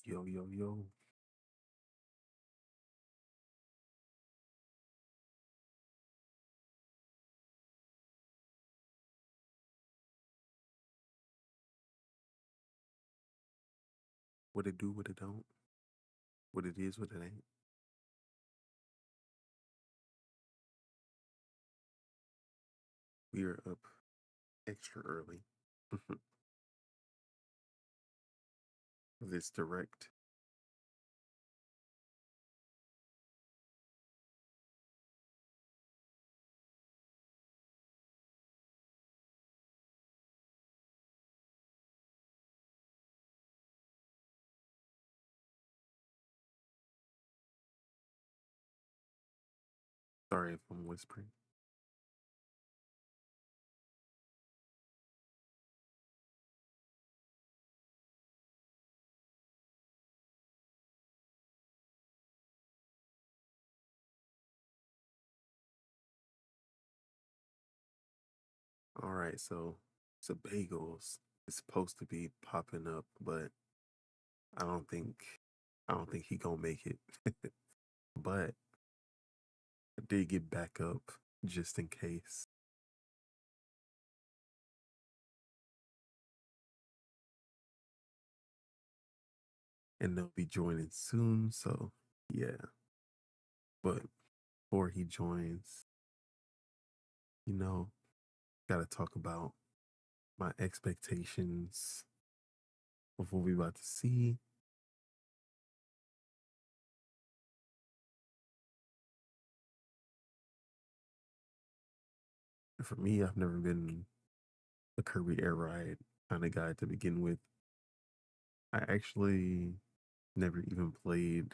Yo, yo, yo. What it do, what it don't, what it is, what it ain't. We are up extra early. This direct. Sorry if I'm whispering. All right, so bagels is supposed to be popping up, but I don't think I don't think he gonna make it. But I did get back up just in case. And they'll be joining soon, so yeah. But before he joins, you know, gotta talk about my expectations of what we about to see. For me, I've never been a Kirby Air Ride kind of guy to begin with. I actually never even played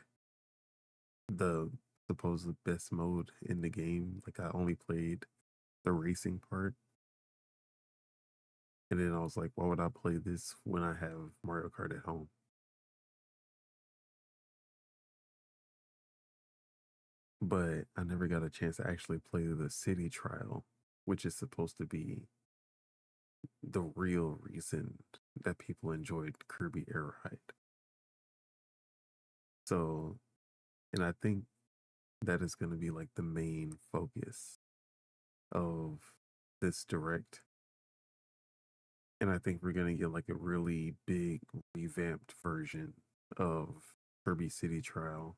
the supposed best mode in the game. Like I only played the racing part. And then I was like, why would I play this when I have Mario Kart at home? But I never got a chance to actually play the city trial, which is supposed to be the real reason that people enjoyed Kirby Air Ride. So, and I think that is going to be like the main focus of this direct. And I think we're going to get like a really big revamped version of Kirby City Trial.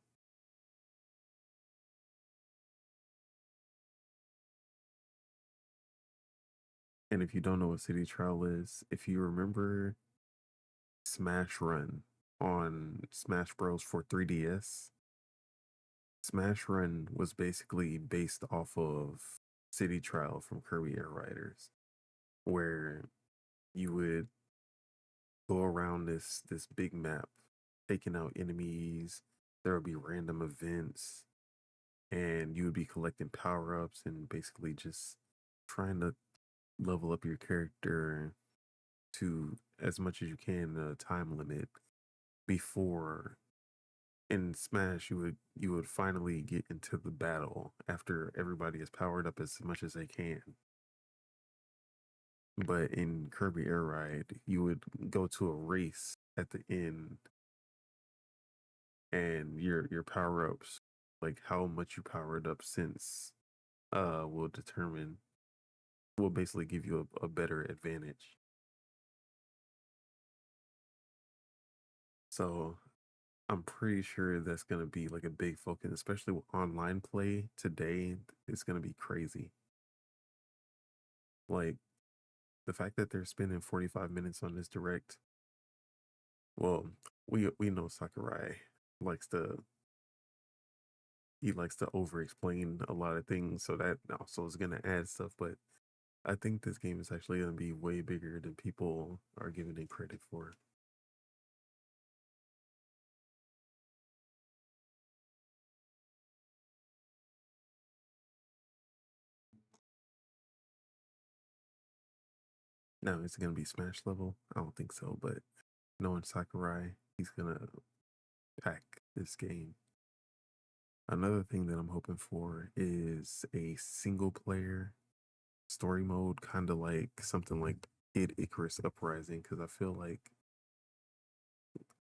And if you don't know what City Trial is, if you remember Smash Run on Smash Bros. For 3DS, Smash Run was basically based off of City Trial from Kirby Air Riders, where you would go around this big map, taking out enemies. There would be random events, and you would be collecting power ups and basically just trying to level up your character to as much as you can in a time limit before in Smash you would finally get into the battle after everybody is powered up as much as they can. But in Kirby Air Ride, you would go to a race at the end and your power ups, like how much you powered up since will determine will basically give you a better advantage. So I'm pretty sure that's gonna be like a big focus, especially with online play today. It's gonna be crazy. Like the fact that they're spending 45 minutes on this direct. Well, we know Sakurai likes to he likes to over explain a lot of things, so that also is gonna add stuff. But I think this game is actually gonna be way bigger than people are giving it credit for. Now, is it gonna be Smash level? I don't think so, but knowing Sakurai, he's gonna pack this game. Another thing that I'm hoping for is a single player story mode, kind of like something like Icarus Uprising, because I feel like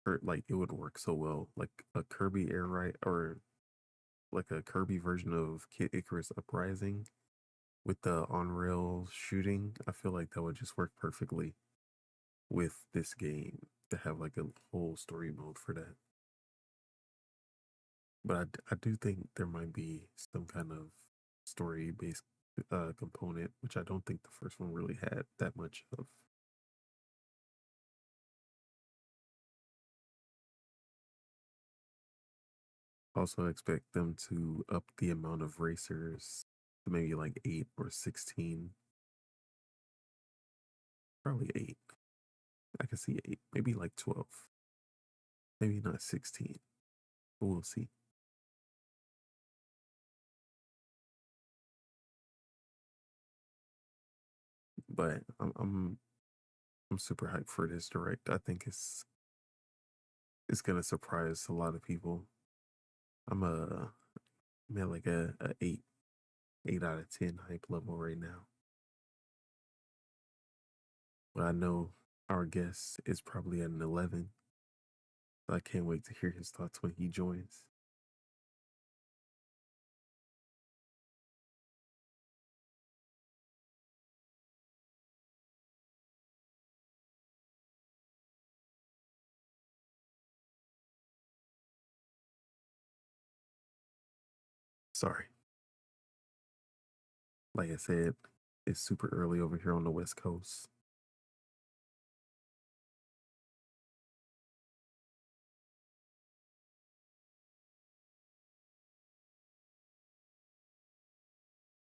or like it would work so well, like a Kirby air right or like a Kirby version of Kid Icarus Uprising with the on rail shooting. I feel like that would just work perfectly with this game to have like a whole story mode for that. But I do think there might be some kind of story based component, which I don't think the first one really had that much of. Also, expect them to up the amount of racers to maybe like 8 or 16. Probably 8. I can see 8, maybe like 12, maybe not 16, but we'll see. But I'm super hyped for this direct. I think it's gonna surprise a lot of people. I'm a I'm at like a 8 out of 10 hype level right now. But I know our guest is probably at an 11. So I can't wait to hear his thoughts when he joins. Sorry. Like I said, it's super early over here on the West Coast.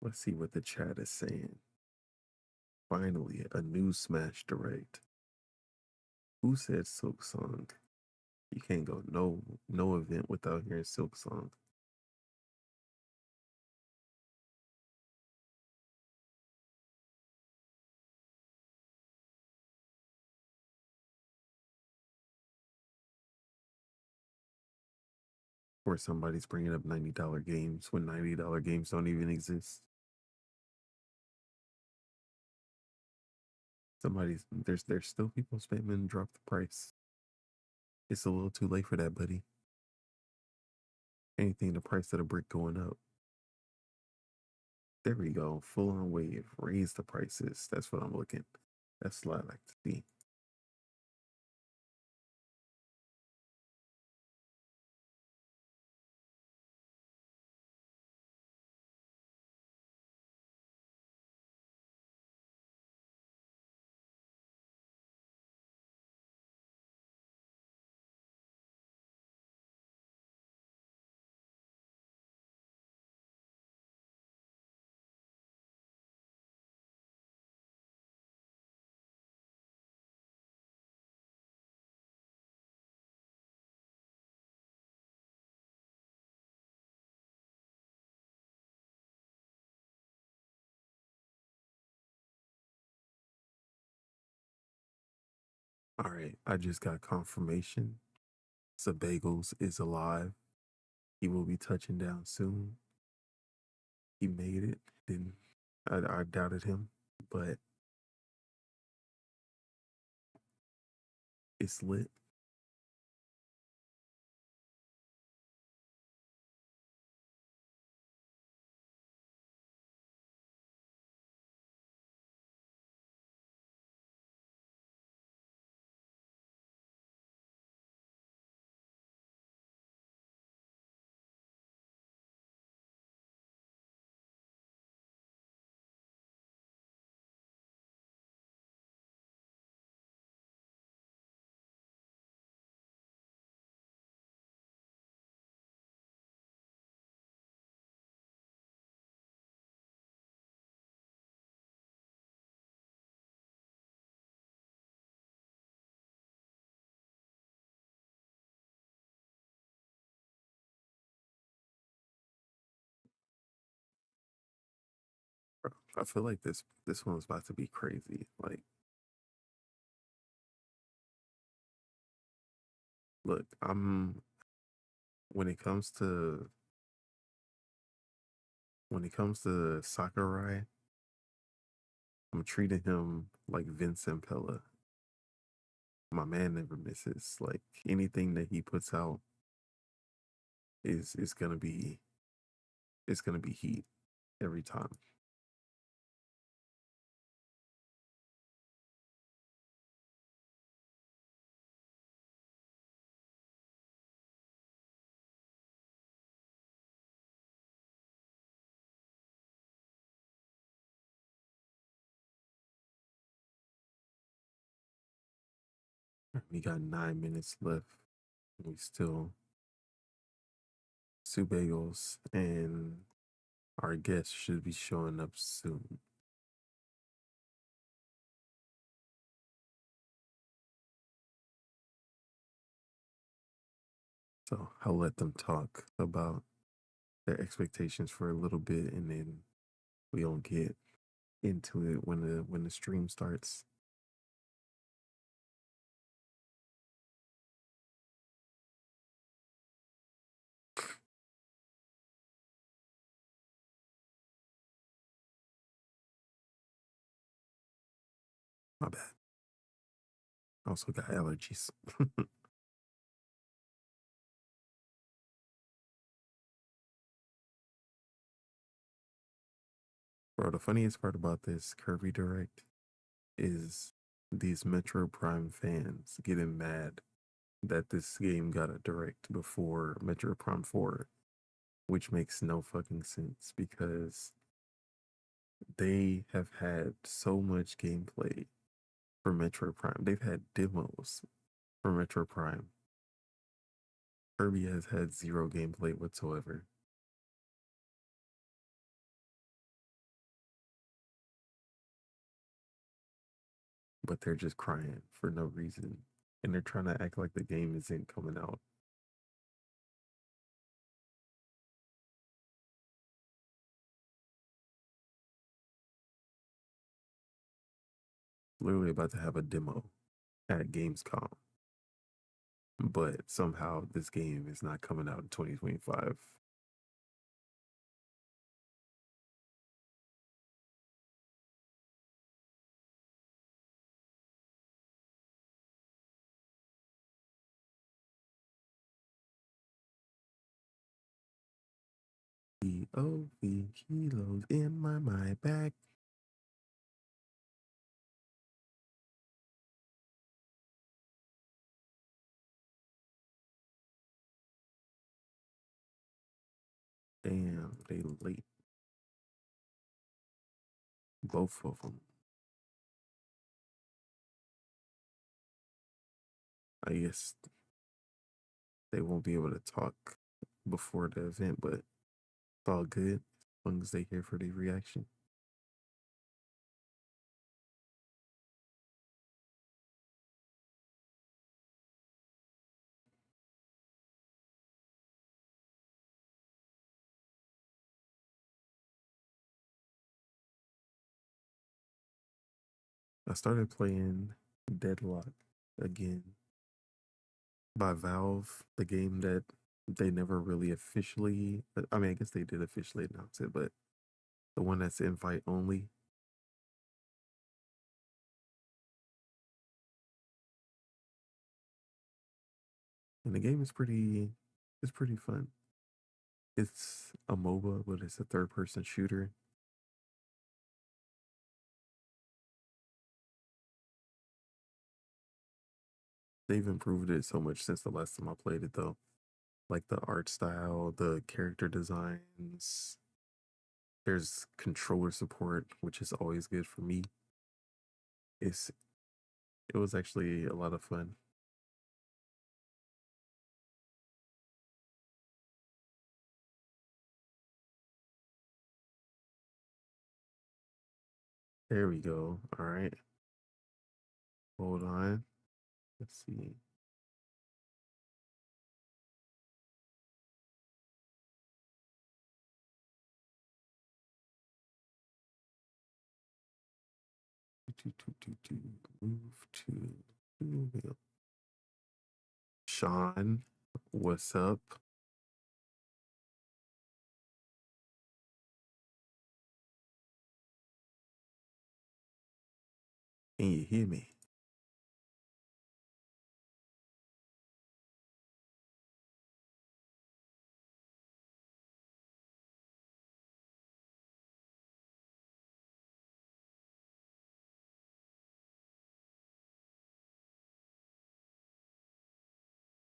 Let's see what the chat is saying. Finally, a new Smash Direct. Who said Silk Song? You can't go no event without hearing Silk Song. Or somebody's bringing up $90 games when $90 games don't even exist. There's still people spamming drop the price. It's a little too late for that, buddy. Anything the price of the brick going up. There we go. Full on wave. Raise the prices. That's what I'm looking. That's what I like to see. All right. I just got confirmation. Sabagels is alive. He will be touching down soon. He made it. Didn't I doubted him, but it's lit. I feel like this one's about to be crazy. Like, look, I'm when it comes to Sakurai, I'm treating him like Vincent Pella. My man never misses. Like anything that he puts out is gonna be it's gonna be heat every time. We got 9 minutes left. We still Sue Bagels and our guest should be showing up soon. So I'll let them talk about their expectations for a little bit and then we'll get into it when the stream starts. My bad. I also got allergies. Bro, the funniest part about this Kirby Direct is these Metro Prime fans getting mad that this game got a direct before Metro Prime 4, which makes no fucking sense because they have had so much gameplay for Metro Prime. They've had demos for Metro Prime. Kirby has had zero gameplay whatsoever, but they're just crying for no reason. And they're trying to act like the game isn't coming out. Literally about to have a demo at Gamescom, but somehow this game is not coming out in 2025. POV kilos in my back. Damn, they late. Both of them. I guess they won't be able to talk before the event, but it's all good as long as they here for the reaction. I started playing Deadlock again by Valve, the game that they never really officially, I mean, I guess they did officially announce it, but the one that's invite only. And the game is it's pretty fun. It's a MOBA, but it's a third person shooter. They've improved it so much since the last time I played it, though. Like the art style, the character designs. There's controller support, which is always good for me. It's it was actually a lot of fun. There we go. All right. Hold on. Let's see. Move to Sean. What's up? Can you hear me?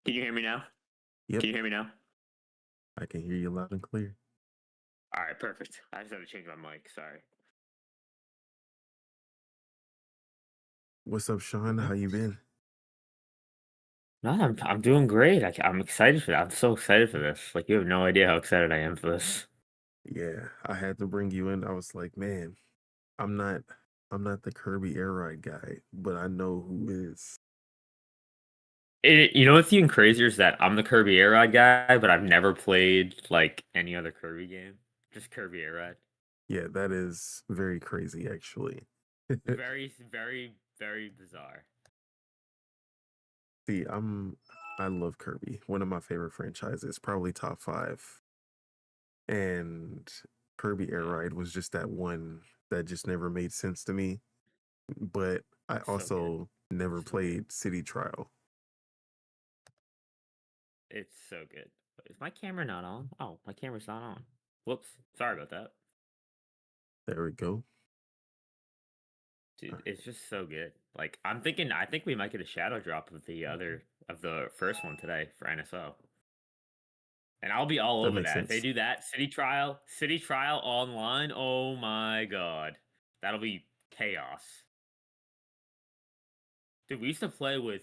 Can you hear me now? Yep, Can you hear me now? I can hear you loud and clear. All right, perfect. I just had to change my mic. Sorry. What's up, Sean? Mhm. How you been? No, I'm doing great. I'm excited for that. I'm so excited for this. Like you have no idea how excited I am for this. Yeah, I had to bring you in. I was like, man, I'm not I'm not the Kirby Air Ride guy, but I know who is. You know what's even crazier is that I'm the Kirby Air Ride guy, but I've never played like any other Kirby game. Just Kirby Air Ride. Yeah, that is very crazy actually. Very, very, very bizarre. See, I love Kirby. One of my favorite franchises, probably top 5. And Kirby Air Yeah, Ride was just that one that just never made sense to me. But I it's so good. also never So good. played City Trial. It's so good. Is my camera not on? Oh, my camera's not on. Whoops. Sorry about that. There we go. All Dude, right, it's just so good. Like I think we might get a shadow drop of the first one today for NSO. And I'll be all that over makes that. If they sense. do that, City Trial online, oh my god. That'll be chaos. Dude, we used to play with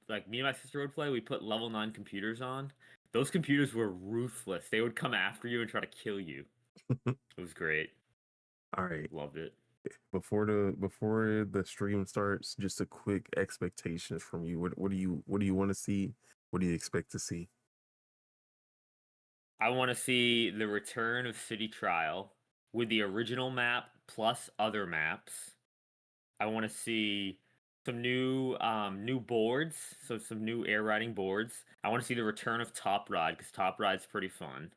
like me and my sister would play, we put level 9 computers on. Those computers were ruthless. They would come after you and try to kill you. It was great. All right. Loved it. Before the stream starts, just a quick expectations from you. What do you want to see? What do you expect to see? I want to see the return of City Trial with the original map plus other maps. I want to see some new boards, so some new air riding boards. I want to see the return of Top Ride because Top Ride's pretty fun.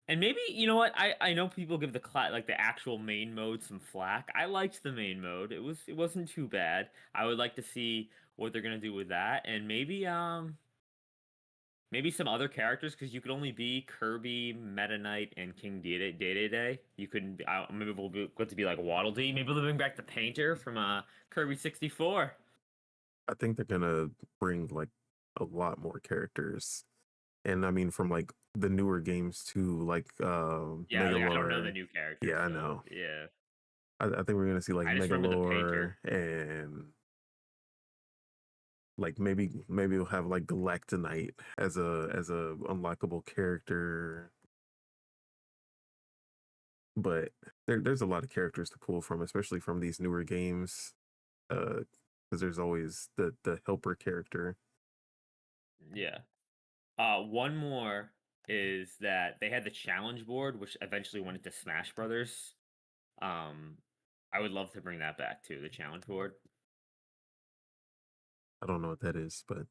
And maybe you know what? I know people give like the actual main mode some flack. I liked the main mode. It wasn't too bad. I would like to see what they're gonna do with that, and maybe some other characters because you could only be Kirby, Meta Knight, and King Day. You couldn't. Maybe we'll get to be like Waddle Dee. Maybe they'll bring back the painter from Kirby 64. I think they're gonna bring like a lot more characters, and I mean from like the newer games too, like Yeah, like, I don't know the Megalore. new characters, Yeah, I so know. yeah. I think we're gonna see like I just remember the painter. Megalore and like maybe we'll have like Galactonite as a unlockable character. But there's a lot of characters to pull from, especially from these newer games. Because there's always the helper character. Yeah. One more is that they had the challenge board, which eventually went into Smash Brothers. Um, I would love to bring that back too, the challenge board. I don't know what that is, but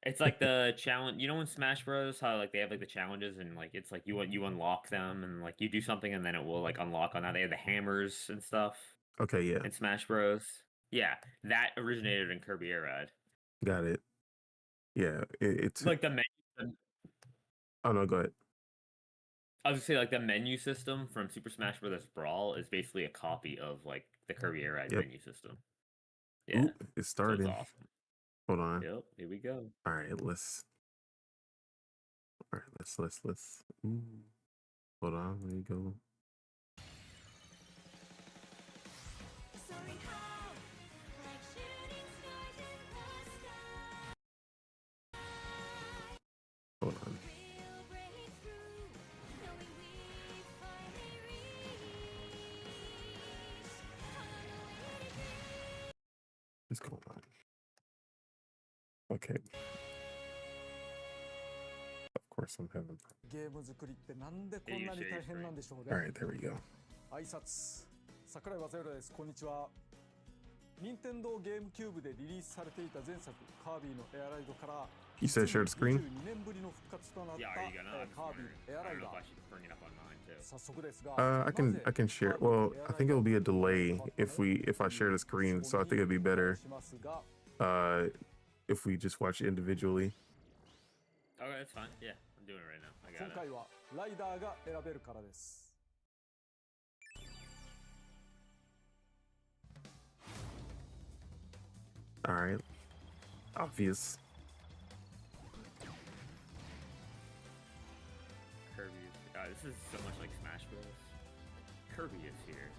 It's like the challenge, you know, in Smash Bros, how like they have like the challenges and like it's like you unlock them and like you do something and then it will like unlock on that. They have the hammers and stuff okay, yeah, in Smash Bros. Yeah, that originated in Kirby Air Ride. got it. Yeah, it's. Like the menu, Oh no, go ahead. I was gonna say like the menu system from Super Smash Bros. Brawl is basically a copy of like the Kirby Air Ride Yep. menu system. Yeah, Oop, it's so it's starting. awesome. Hold on. Yep, here we go. All right, let's. All right, let's. Ooh, hold on. Let me go. Hold on. What's going on? Okay. Of course, I'm having. ゲーム作りってなんでこんなに大変なんでしょうね。 All right, there we go. 挨拶、桜井和弘です。こんにちは。任天堂ゲームキューブでリリースされていた前作カービィのエアライドから You said share the screen? 22年ぶりの復活となった Yeah, are you gonna? I'm just カービ wondering. ィエア I ライ don't know ダ if I ー。 should bring it up on mine too. 早速ですが、I can share. Well, I think it'll be a delay if I share the screen. So I think it'd be better if we just watch individually. Okay, that's fine. Yeah, I'm doing it right now. I 今 got it. 回はライダーが選べるからです。 All right, obvious. this is so much like Smash Bros. Kirby is here.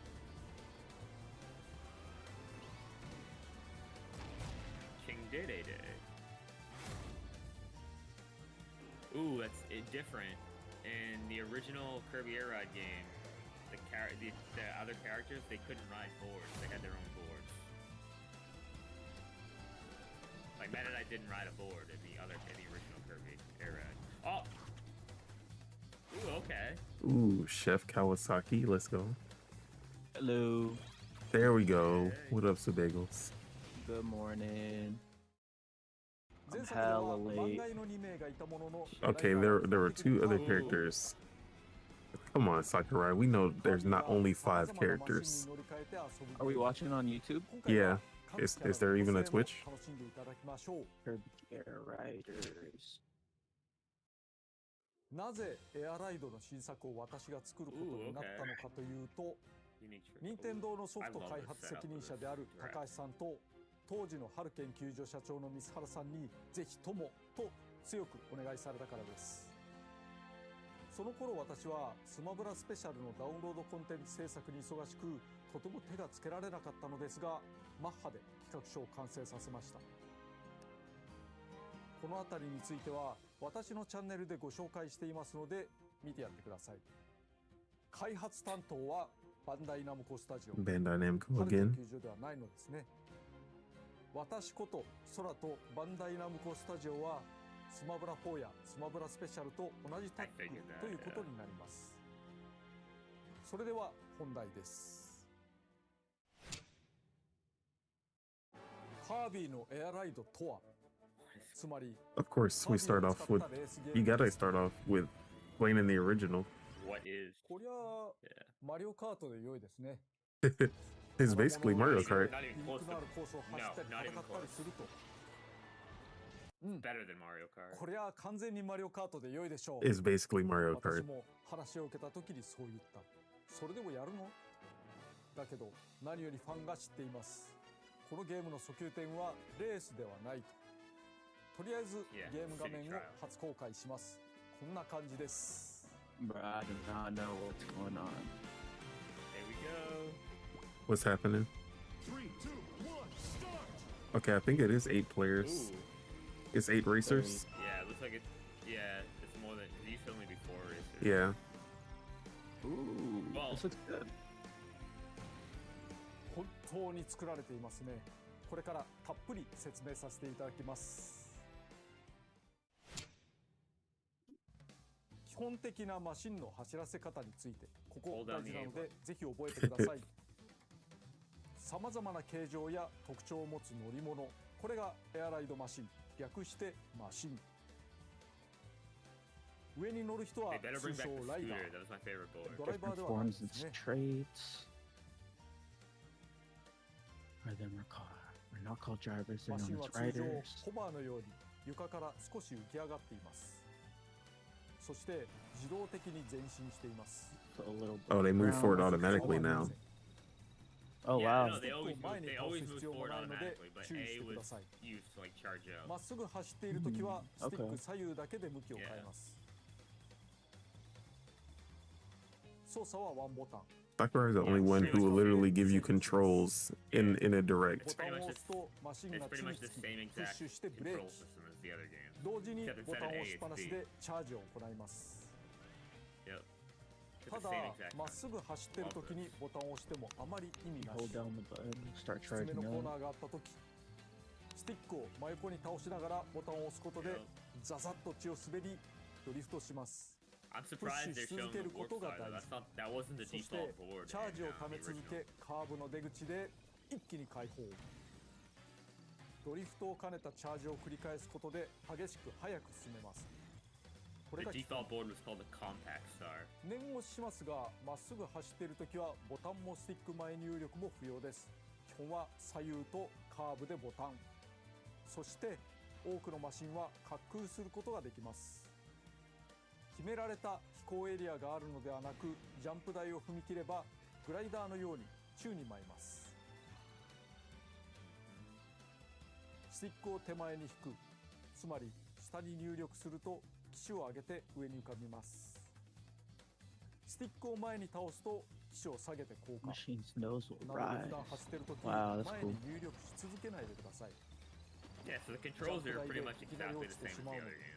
King Dede Day. Ooh, that's different. In the original Kirby Air Ride game, the other characters, they couldn't ride boards. They had their own boards. Like Meta Knight didn't ride a board in the original Kirby Air Ride. Oh. Ooh, okay. Ooh, Chef Kawasaki, let's go. Hello. There we go. Hey. What up, Subagels? Good morning. I'm 前作では hella 番 late. 外の2名がいたものの Okay, there were 2 other characters. Come on, Sakurai. We know there's not only 5 characters. Are we watching on YouTube? Yeah. Is there even a Twitch? Kirby Air Riders. なぜエアライドの新作を私が作ることになったのかというと、 Unique trick. 任天堂のソフ I ト love 開 this 発 setup 責任者である of this 高橋さんと当時の春研究所社長の三原さんにぜひともと強くお願いされたからです。その頃私はスマブラスペシャルのダウンロードコンテンツ制作に忙しくとても手がつけられなかったのですが、マッハで企画書を完成させました。この辺りについては私のチャンネルでご紹介していますので見てやってください。開発担当はバンダイナムコスタジオ、 Bandai Namco 春研 again. 究所ではないのですね。私こと空とバンダイナムコスタジオはスマブラ4やスマブラスペシャルと同じタッグということになります。それでは本題です。カービィのエアライドとは、つまり Of course, we start off with. You gotta start off with playing in the original. What is? こりゃあ Yeah. マリオカートで良いですね。 It's basically Mario Kart. Not even リン close ク to. のあるコースを走ったり No, not even 戦ったりすると、 Better than Mario Kart. こりゃあ完全にマリオカートで良いでしょう。 It's basically Mario 私 Kart. も話を受けた時にそう言った。それでもやるの？だけど何よりファンが知っています。このゲームの訴求点はレースではないと。とりあえず Yeah, ゲーム画面 city を trial. 初公開します。こんな感じです。 Bruh, I do not know what's going on. There we go. What's happening? Okay, I think it is 8 players. Ooh. It's 8 racers. Yeah, it looks like it's. Yeah, it's more than. It used to only be 4 racers. Yeah. Ooh, Well- this looks good. 本当に作られていますね。これからたっぷり説明させていただきます。基本的なマシンの走らせ方についてここ大事なのでぜひ覚えてください。さまざまな形状や特徴を持つ乗り物、これがエアライドマシン、略してマシン。上に乗る人は They better 通 bring back 称 the ライダ scooter. ー、 That was my favorite board. ドライバー Different ではない forms で and すね。 traits. Are them we're not called drivers, they're マシン known は as 通常 riders. ホバーのように床から少し浮き上がっています。そして自動的に前進しています。 So a little Oh, they move brown. forward automatically now. Oh Yeah, wow. no, they always move. They always move 必要も forward ないので automatically, but 注意し A てくだ was さい。 used to like charge ま out. っすぐ走っているときはスティック Okay. 左右だけで向きを変えます。操作はワンボタン。 Sakurai is the only one who will literally give you controls in a ボ direct. タンを押すとマシン It's が pretty 次 much に the つき same プッ exact シュしてブレー control キ。 system as the other games. 同時に Except ボタン instead を of 押 A, しっぱな it's し B. でチャージを行います。 Yep. It's た the だ same exact まっ concept. すぐ走ってるときにボタンを押してもあまり意味な Hold し。 down the button, start きつめ charging のコー up. ナーがあったとき、スティックを真横に倒しながらボタンを押すことで Yep. ザザッと血を滑りドリフトします。 I'm surprised they're showing the warp slide. Though. That's not. That wasn't the そして default board. チャージを in, 溜め the 続 original. けカーブの出口で一気に開放。ドリフトを兼ねたチャージを繰り返すことで激しく速く進めます。これ The が基本 default board was called the compact star. 念押ししますが、まっすぐ走っているときはボタンもスティック前入力も不要です。基本は左右とカーブでボタン。そして多くのマシンは滑空することができます。決められた飛行エリアがあるのではなく、ジャンプ台を踏み切ればグライダーのように宙に舞います。スティックを手前に引く、つまり下に入力すると機首を上げて上に浮かびます。スティックを前に倒すと機種を下げて交換。 Machine's nose will なので rise. 普段走ってる時 Wow, that's 前 cool. に入力し続けないでください。 Yeah, so the controls are pretty much exactly the same as the other game.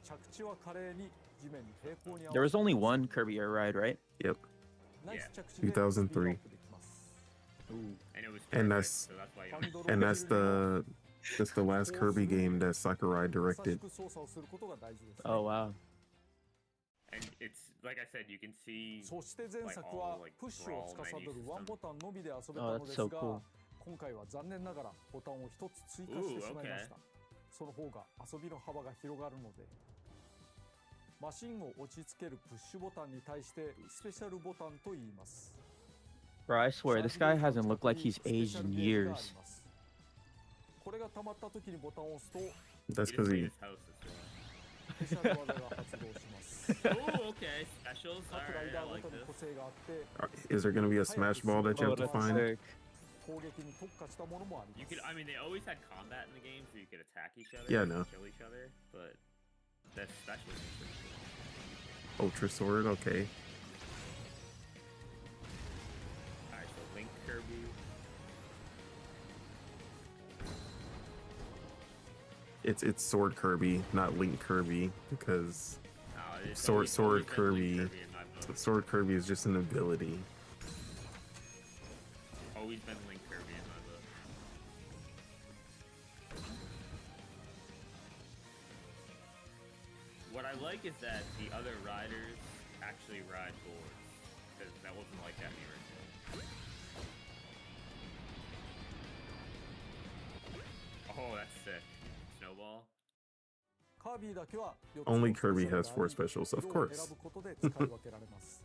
着地は華麗に地面に平行に合わ There せ was only one Kirby air ride, right? Yep. ナイス着地で 2003. スピードアップできます。 Ooh. And it was And perfect, that's- so that's why you And that's the last Kirby game that Sakurai 優し directed. く操作をすることが大事ですね。 Oh wow. And it's like I said, you can see そして前作はプッシュを司るワンボタンのみで遊べたのです Oh, が that's so cool. 今回は残念ながらボタンを一つ追加してしまいました。その方が遊びの幅が広がるので。マシンを落ち着けるプッシュボタンに対してスペシャルボタンと言います。 Bro, I swear this guy hasn't looked like he's aged in years. これが溜まった時にボタンを押すと That's he because just made he. his house as well. スペシャル技が発動します。 Oh, okay. Specials. 各ライ Alright, ダ I ーご like とに個 this. 性があって Is there gonna be a Smash Ball that you Oh, have to that's find? sick. 攻撃に特化したものもあり You ます could, I mean, they always had combat in the game, so you could attack each other, Yeah, I and know. kill each other. But the specials are pretty cool. Ultra Sword, okay. Alright, so Link Kirby. It's Sword Kirby, not Link Kirby, because Oh, it's Sword- always Sword been Link Kirby. in my book. Sword Kirby is just an ability. Always been Link Kirby in my book. What I like is that the other riders actually ride boards, because that wasn't like that in the original. Oh, that's sick. Snowball. カービィだけは Only Kirby has 4 specials, of 色を course. 選ぶことで使い分けられます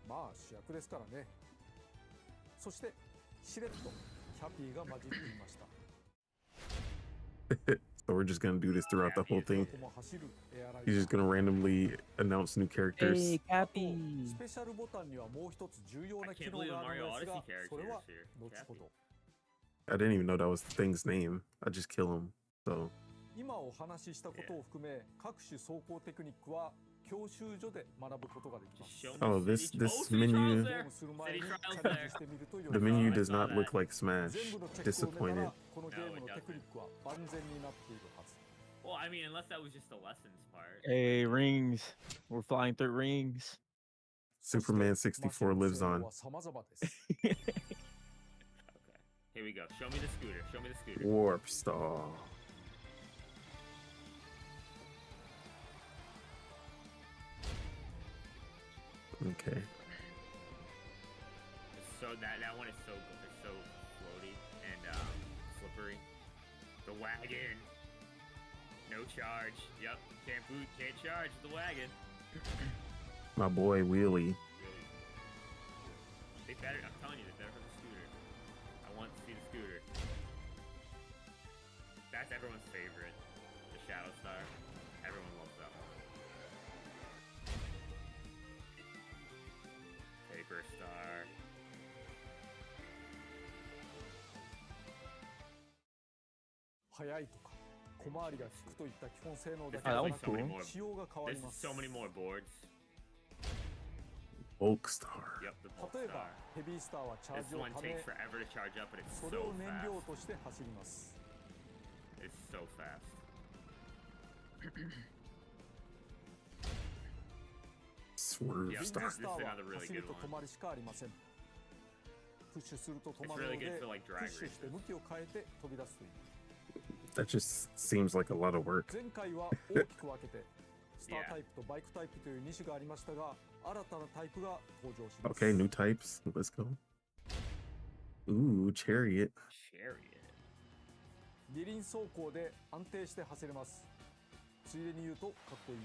まあ主役ですからね。そしてしれっとキャピーが混じっていました。 So we're just gonna do this throughout the whole ど thing. こも走るエアライ He's ダ just gonna randomly announce new characters. Hey, ー。あと Cappy. スペシャルボタンにはもう一つ重要 I な機 can't 能 believe the がある Mario のです Odyssey が、 character それは is here. 後 Cappy. ほど。 I didn't even know that was the thing's name. I just kill him. So 今お話ししたことを含め、各種走行テクニックは教習所で学ぶことができます。 Show me Oh, City- this City menu- Trials ゲー there. ムする前に City チ Trials ャレンジ there. してみると良い the です。 menu I does saw not that. look like Smash. 全部のチェックを埋めた Disappointed. らこのゲームの No, it テクニックは万全になっているはず。 Well, I mean, unless that was just the lessons part. Hey, rings. We're flying through rings. Superman そして 64 lives マシン on. の性能は様々です。 Okay. Here we go. Show me the scooter. Show me the scooter. Warp Star. Okay. So that one is so good. It's so floaty and slippery. The wagon. No charge. Yep. Can't charge the wagon. My boy Wheelie. Really. They better. I'm telling you, they better have the scooter. I want to see the scooter. That's everyone's favorite. The Shadow Star. Everyone loves that one. Paper Star. 速いとか小回りが利くといった基本性能だ There's けで that な was く cool. 仕様が変わり There's ます。 so many more boards. Bulk Star. Yep, the Bulk 例えば Star. ヘビースターはチャー This ジを one ため takes forever to charge up, but it's それ so を燃料 fast. として走ります。 It's so fast. Swerve ウィ Yeah. ング Star. スターは This is another really 走る good と one. 止まりしかありません。プッシュすると止 It's まるの really で good for like プ drag ッシュして races. 向きを変えて飛び出すという。 That just seems like a lot of work. 前回は大きく分けてスター Yeah. タイプとバイクタイプという2種がありましたが、新たなタイプが登場します。 Okay, new types. Let's go. Ooh, Chariot. Chariot. 二輪走行で安定して走れます。ついでに言うとかっこいい。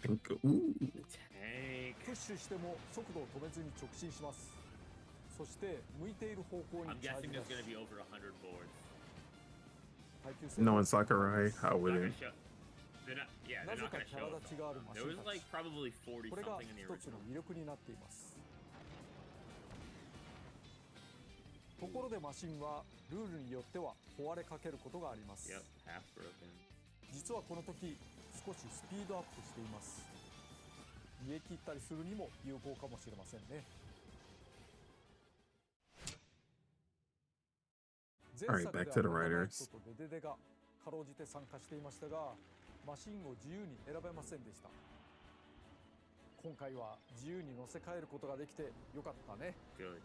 Ooh. Tank. プッシュしても速度を止めずに直進します。そして向いている方向 I'm にチャー guessing ジ there's ます。 gonna be over 100 boards. 耐久性 No, が in Sakurai, I They're not wouldn't. gonna show. They're not. Yeah, な they're ぜ not か gonna キャラ show. 立ちがあるマシ There ン was た like ち。 probably 40これが something in the 一つ original. の魅力になっています。ところでマシンはルールによっては壊れかけることがあります。 Yep, half broken. 実はこの時少しスピードアップしています。逃げ切ったりするにも有効かもしれませんね。前 Alright, 作 back で to the はボタナイ writers. トとデデデがかろうじて参加していましたが、マシンを自由に選べませんでした。今回は自由に乗せ替えることができてよかったね。 Good.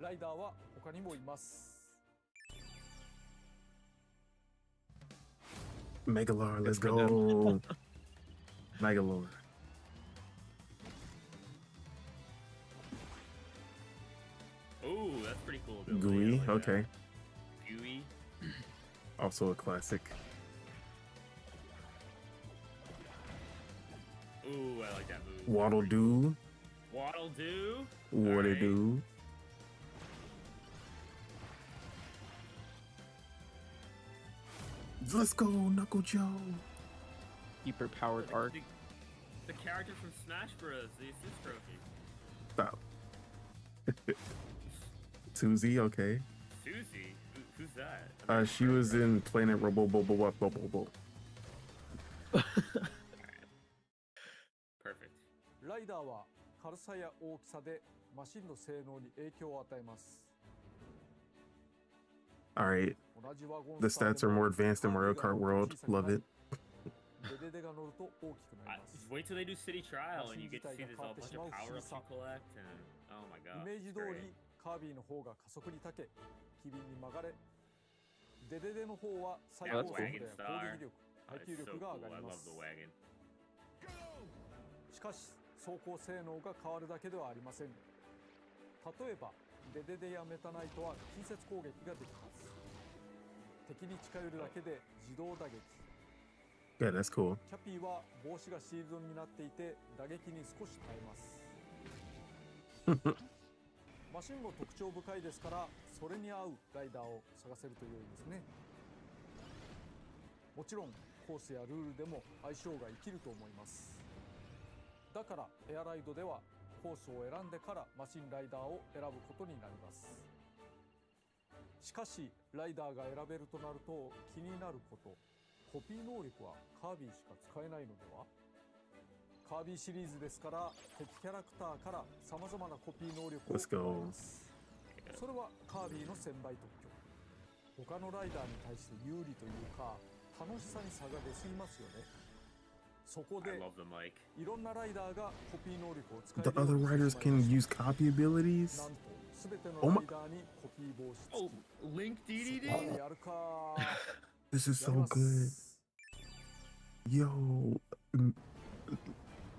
ライダーは他にもいます。 Megalor, let's Good for go. Megalor. Ooh, that's pretty cool. ability. I Gooey, like that. okay. Gooey. Also a classic. Ooh, I like that move. Waddle Doo. Waddle do. What it Alright. do? Let's go, Knuckle Joe. Hyper powered arc. The character from Smash Bros. The assist trophy. Stop. Susie, okay. Susie. Who's that? I've never She heard of was her. in Planet Robo. Perfect. ライダーは軽さや大きさでマシンの性能に影響を与えます。 Alright, 同じワゴン the スター stats are でも more advanced in Mario Kart World. Love it. デデデが乗ると大きくなります。 Wait till they do City Trial and you get to see this all bunch of power ups you collect and oh my イ god. メージ it's 通 great. りカービィの方が加速に長け、機敏に曲がれ、デデデの方は最 Yeah, 高 wagon 速度や star. 攻撃力、 Oh, 耐久 it's so 力が cool. 上が I りま love す the。wagon. しかし走行性能が変わるだけではありません。例えばデデデやメタナイトは近接攻撃ができます。敵に近寄るだけで自動打撃。 Yeah, that's cool. キャピーは帽子がシールドになっていて打撃に少し耐えます。マシンも特徴深いですから、それに合うライダーを探せると良いですね。もちろんコースやルールでも相性が生きると思います。だからエアライドではコースを選んでからマシンライダーを選ぶことになります。しかしライダーが選べるとなると気になること、コピー能力はカービィしか使えないのでは。カービィシリーズですから敵キャラクターからさまざまなコピー能力を Let's go. もらえます。それはカービィの1000倍特許。他のライダーに対して有利というか楽しさに差が出すぎますよね。そこ I で love the mic. いろんなライダーがコピー能力を使え The るよう other にして riders しまい can ました。 use copy abilities. なんと全ての Oh ラ my- イダーにコピー防止 Oh, 付き。 Link そこま DDD. でやるか。 This is やり so ま good. す。 Yo,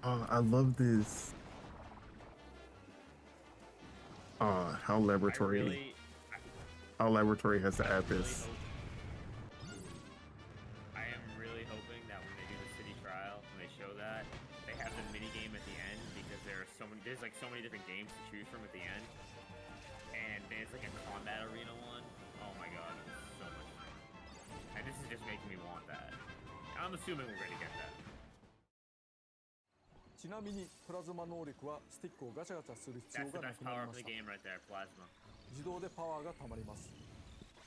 I love this. How I laboratory, really, how laboratory has to I add really this. hope- I am really hoping that when they do the city trial, when they show that, they have the mini game at the end because there's like so many different games to choose from at the end, and there's like a combat arena one. Oh my god, it's so much fun. And this is just making me want that. I'm assuming we're gonna get that. ちなみにプラズマ能力はスティックをガチャガチャする必要 That's the がな best くな power り of ま the した。 game right there, plasma. 自動でパワーがたまります。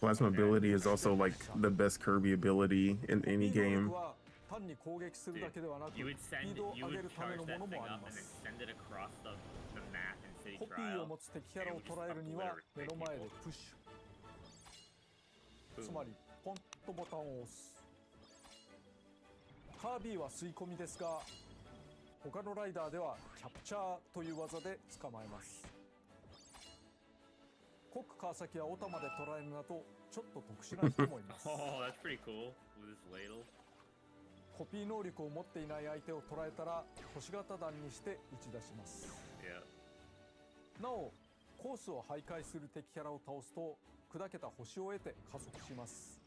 Plasma ability is also like the best Kirby ability in コピ any ー能 game. 力は単に攻撃するだけではなく、 You would スピ send, ードを you 上げ would るため charge の that もの thing もあり up ま and then す。 send it across the map in City コピーを Trial. 持つ敵キャラを捉えるには目の前でプッシュ。つまりポンとボタンを押す。カービィは吸い込みですが、他のライダーではキャプチャーという技で捕まえます。コック川崎やオタまで捉えるなどちょっと特殊な人もいます。 Oh, that's pretty cool with his ladle. コピー能力を持っていない相手を捉えたら星型弾にして打ち出します。 Yeah. なおコースを徘徊する敵キャラを倒すと砕けた星を得て加速します。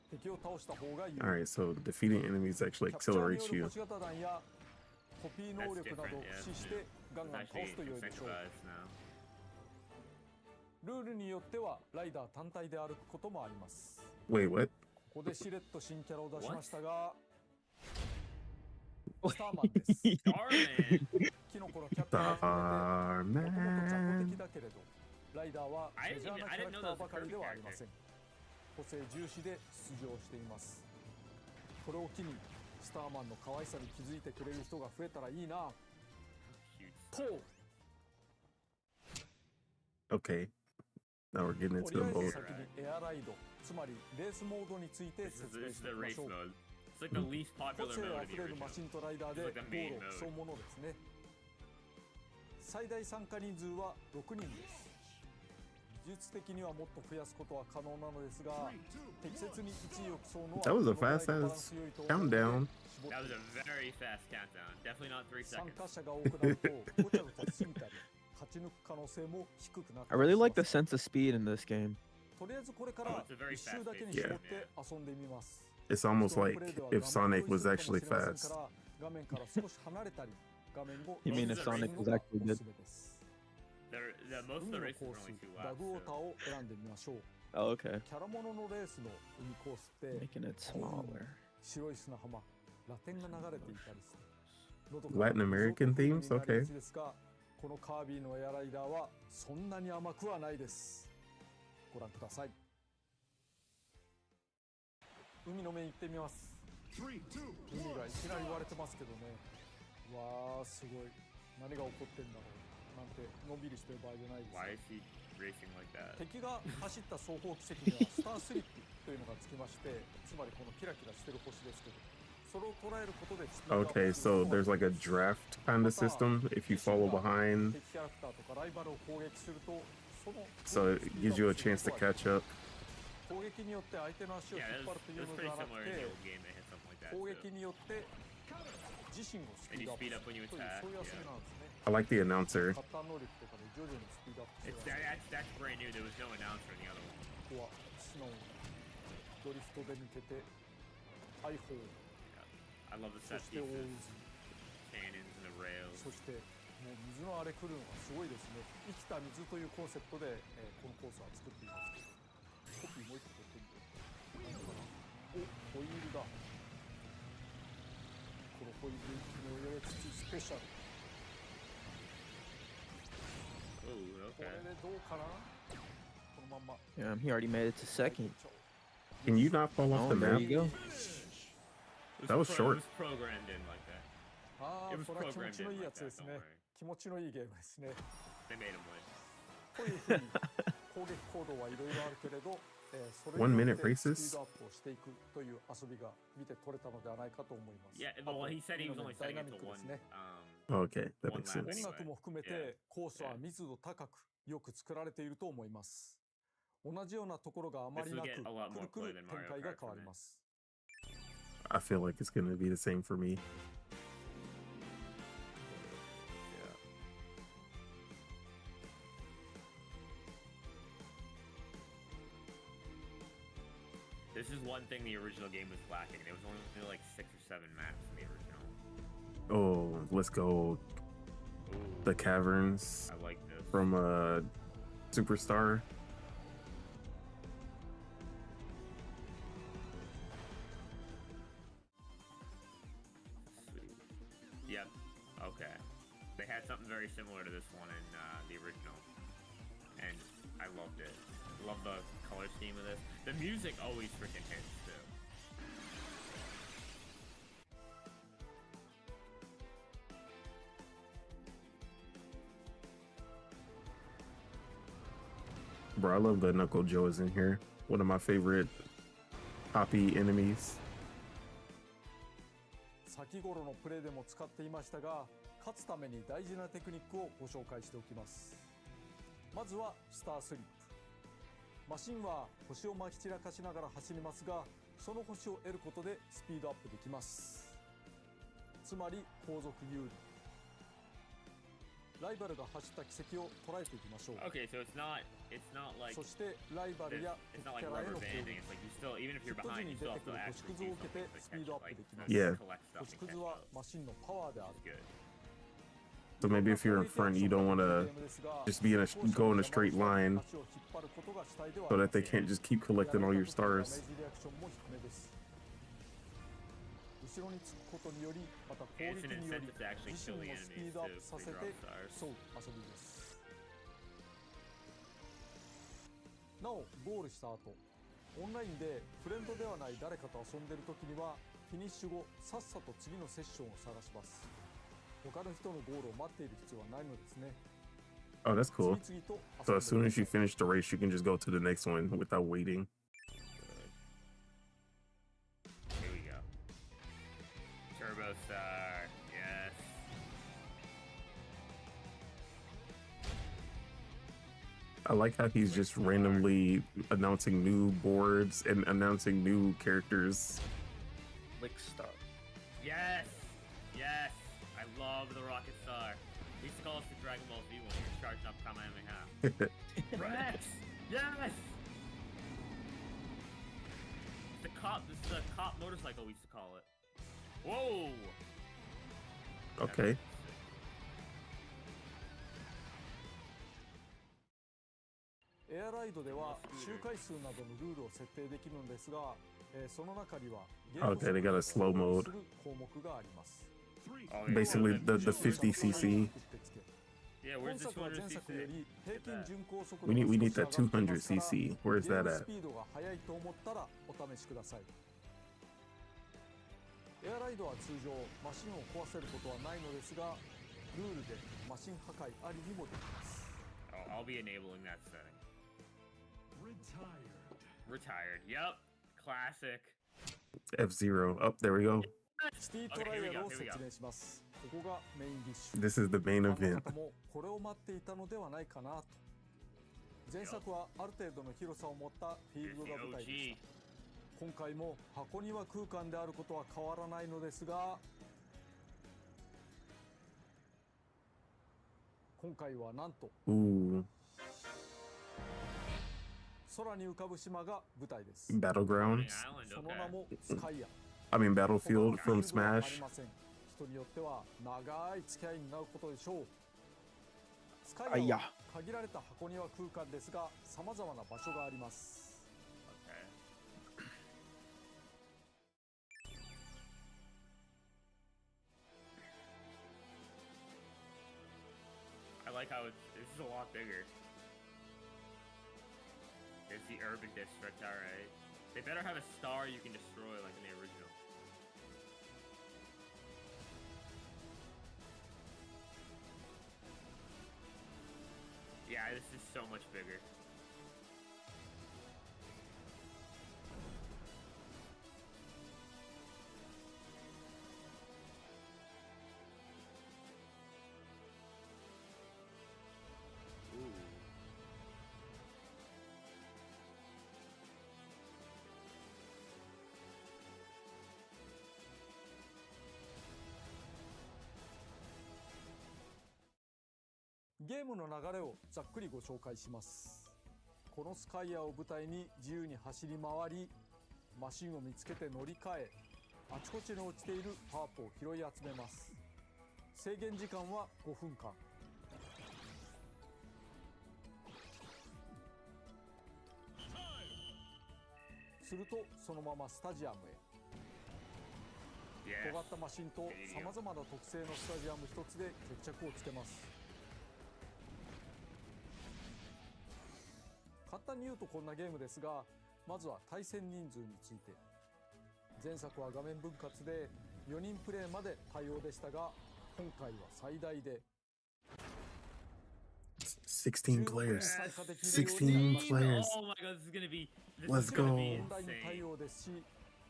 敵を倒した方が有利。 All right, so defeating enemies actually キャプチャーに accelerates よる you. 星型弾やコピー能力などを駆使してガン It's ガン倒 actually すと良いでしょう。 incentivized now. ルールによってはライダー単体で歩くこともあります。 Wait, what? ここでしれっと新キャラを出しましたが、 What? スターマンです。 Starman! キノコのキャプテンを含めてもともと雑魚 Starman. 的だけれど、ライダーはメジャーなキャラクターばかりではありません。個性重視で出場しています。これを機にスターマンの可愛さに気づいてくれる人が増えたらいいなと。 Okay. Now we're getting と into りあ the えず mode. 先にエアライド、つまりレースモードについて This 説明 is して the いきま race しょう。 mode. It's like the least 個 popular 性 mode あ in ふ the れるマ original. シンとライダーで It's like the ゴー main ルを競うものですね。最大参加人数は6人です。技術的にはもっと増やすことは可能なのですが、適切に1位を競うのは That was a どのぐらい fast バラン ass ス良いと思うので countdown.絞って That was a very fast countdown. Definitely not 3参 seconds. 加者が多くなるとごちゃごちゃしすぎたり勝ち抜く可能性も低くなって I し really ま like う。 the sense of speed in this game. とりあえずこれからit's a very 1周だけに fast-paced 絞っ game, て遊んでみます。 It's almost 人の like プレイでは if 画面 Sonic 共有 was する actually かもしれません fast. から画面から少し離れたり画面を You mean if Sonic was was actually good? Most 海 of the の races コ were ース only 2ダ laps. グウォーター So. を選んでみましょう。 Oh, okay. キャラモノのレースの海コースって Making it smaller. 白い砂浜、ラテンが流れていたりして喉 Latin American themes? から Okay. ですが、このカービィのエアライダーはそんなに甘くはないです。ご覧ください。海の面行ってみます。海がいきなり割れてますけどね。わーすごい。何が起こってんだろうなんてのんびりしてる場合じゃないです。 Why is he racing like that? 敵が走った双方奇跡にはスタースリップというのがつきまして、つまりこのキラキラしてる星ですけど、それを捉えることでスピードアップ Okay, する so ことが there's like a draft kind of system. If you follow behind, 敵キャラクターとかライバルを攻撃すると、その so it gives you a chance to catch up. 攻撃によって相手の足を Yeah, 引っ it 張 was, るとい it う was ので pretty はなく similar in the て、 old game. They had something like that 攻 too. 撃によって自身をスピ And ー you ドアップ speed up when you するという attack. そういう遊び Yeah. なんですね。 I like the announcer. カッター能力とかで徐々にスピードアップして It's ます。 that's brand new. There was no announcer in the other one. ここは素直にドリフトで抜けて大砲、 I love the そ set して大 pieces, 渦、 cannons, and the rails. そしてもう水のあれ来るのがすごいですね。生きた水というコンセプトで、このコースは作っています。コピーもう一個取ってみて。何かな。お、ホイールだ。このホイールに泳げつつスペシャル。 Oh, これ okay. でどうかな。このまんま。 Yeah, he already made it to second. Can you not fall off Oh, the there map? you go. That was short. It was programmed in like that. あ It あ、 was それは気持 programmed ちの in いいや like つで that. す Don't ね worry.。気持ちのいいゲームですね。 They made him win. というふうに攻撃行動はいろいろあるけれど、それ 1 minute によって races? スピードアップをしていくという遊びが見て取れたのではないかと思います。 Yeah, あ but と he said he was 海の only ダイ setting ナ it ミッ to クで one. すね。 Okay, that One makes lap 音 sense. 楽も含めてコースは密度高くよく作られていると思います。同じようなところがあまりなく、 This will get a lot く more るく play る than 展 Mario 開が Kart 変わ for り me. ます。 I feel like it's gonna be the same for me. Yeah. This is one thing the original game was lacking. There was only like 6 or 7 maps in the original. Oh, let's go. Ooh, The caverns I like this. from Superstar. Yep. Okay. They had something very similar to this one in the original, and I loved it. Love the color scheme of this. The music always freaking hits too. Bro, I love the Knuckle Joes in here. One of my favorite Poppy enemies. 先頃のプレイでも使っていましたが、勝つために大事なテクニックをご紹介しておきます。まずはスタースリップ。マシンは星をまき散らかしながら走りますが、その星を得ることでスピードアップできます。つまり後続有利。ライバルが走った軌跡を捉えていきましょう。 Okay, so it's not like そしてライバルや it's 敵 not キ like ャラへ rubber の攻 banding. 撃。 It's like you still, even if ヒ you're ット時 behind, に you 出 still て have く to る actually 星屑 do を受け something て to スピードアップできます Yeah. collect stuff 星 and catch 屑は up. マシンのパワーである。 Good. So maybe if you're in front, you don't want to just be go in a straight line so that they can't just keep collecting all your stars. 後ろにつくことによりまた攻 And 撃 it's an により incentive to actually 自 kill 身 the のスピ enemies ードアッ too プさ if せ they て drop stars. 競う遊びです。なおゴールした後オンラインでフレンドではない誰かと遊んでる時にはフィニッシュ後さっさと次のセッションを探します。他の人のゴールを待っている必要はないのですね。 Oh, that's cool. 次々と So 遊ん as で soon くだ as さ you い。 finish the race, you can just go to the next one without waiting. Here we go. Turbo Star. Yes. I like how he's just randomly announcing new boards and announcing new characters. Lick Star. Yes. Yes. I love the Rocket Star. We used to call us the Dragon Ball Z when we were charging up Kamehameha. Rex! Yes! This is the cop motorcycle we used to call it. Whoa! Okay. エアライドでは周回数などのルールを設定できるのですが、その中にはゲーム Okay, they got a slow mode. する項目があります。 Oh, yeah. Basically, the 50cc. Yeah, 本 where's the 作は前作よ 200cc? り平均巡航速度 We が need 少 that し上がっていますから 200cc. Where's ゲー that ム at? スピードが速いと思ったらお試しください。エアライドは通常マシンを壊せることはないのですが、ルールでマシン破壊ありにもできます。 Oh, I'll be enabling that setting. Retired. Yep. Classic. F-Zero. Up, there we go. シティトライアルを説明します。ここがメインディッシュ。 This is the main ファン event. の方もこれを待っていたのではないかなと。前作はある程度の広さを持ったフィールドが舞台でした。今回も箱庭空間であることは変わらないのですが、今回はなんと Ooh. 空に浮かぶ島が舞台です。 Battlegrounds. Island, その okay. 名もスカイア。 I mean, 他の Battlefield フィー from ルドはあり Smash. ません。人によっては長い付き合いになることでしょう。スカあいやイアは限られた箱庭空間ですが、様々な場所があります。 Okay. I like how this is a lot bigger. It's the urban district, alright. They better have a star you can destroy like in the original. Yeah, this is so much bigger. Ooh.「ゲームの流れをざっくりご紹介します。このスカイアを舞台に自由に走り回り、マシンを見つけて乗り換え、あちこちに落ちているパープを拾い集めます。制限時間は5分間。するとそのままスタジアムへ。 Yes. 尖ったマシンとさまざまな特性のスタジアム一つで決着をつけます。簡単に言うとこんなゲームですが、まずは対戦人数について。前作は画面分割で4人プレイまで対応でしたが、今回は最大で16 players. 参加できるようになり16ました。 players. Oh my god, this is gonna be. This Let's is gonna go. be オンライン対 insane. 応ですし、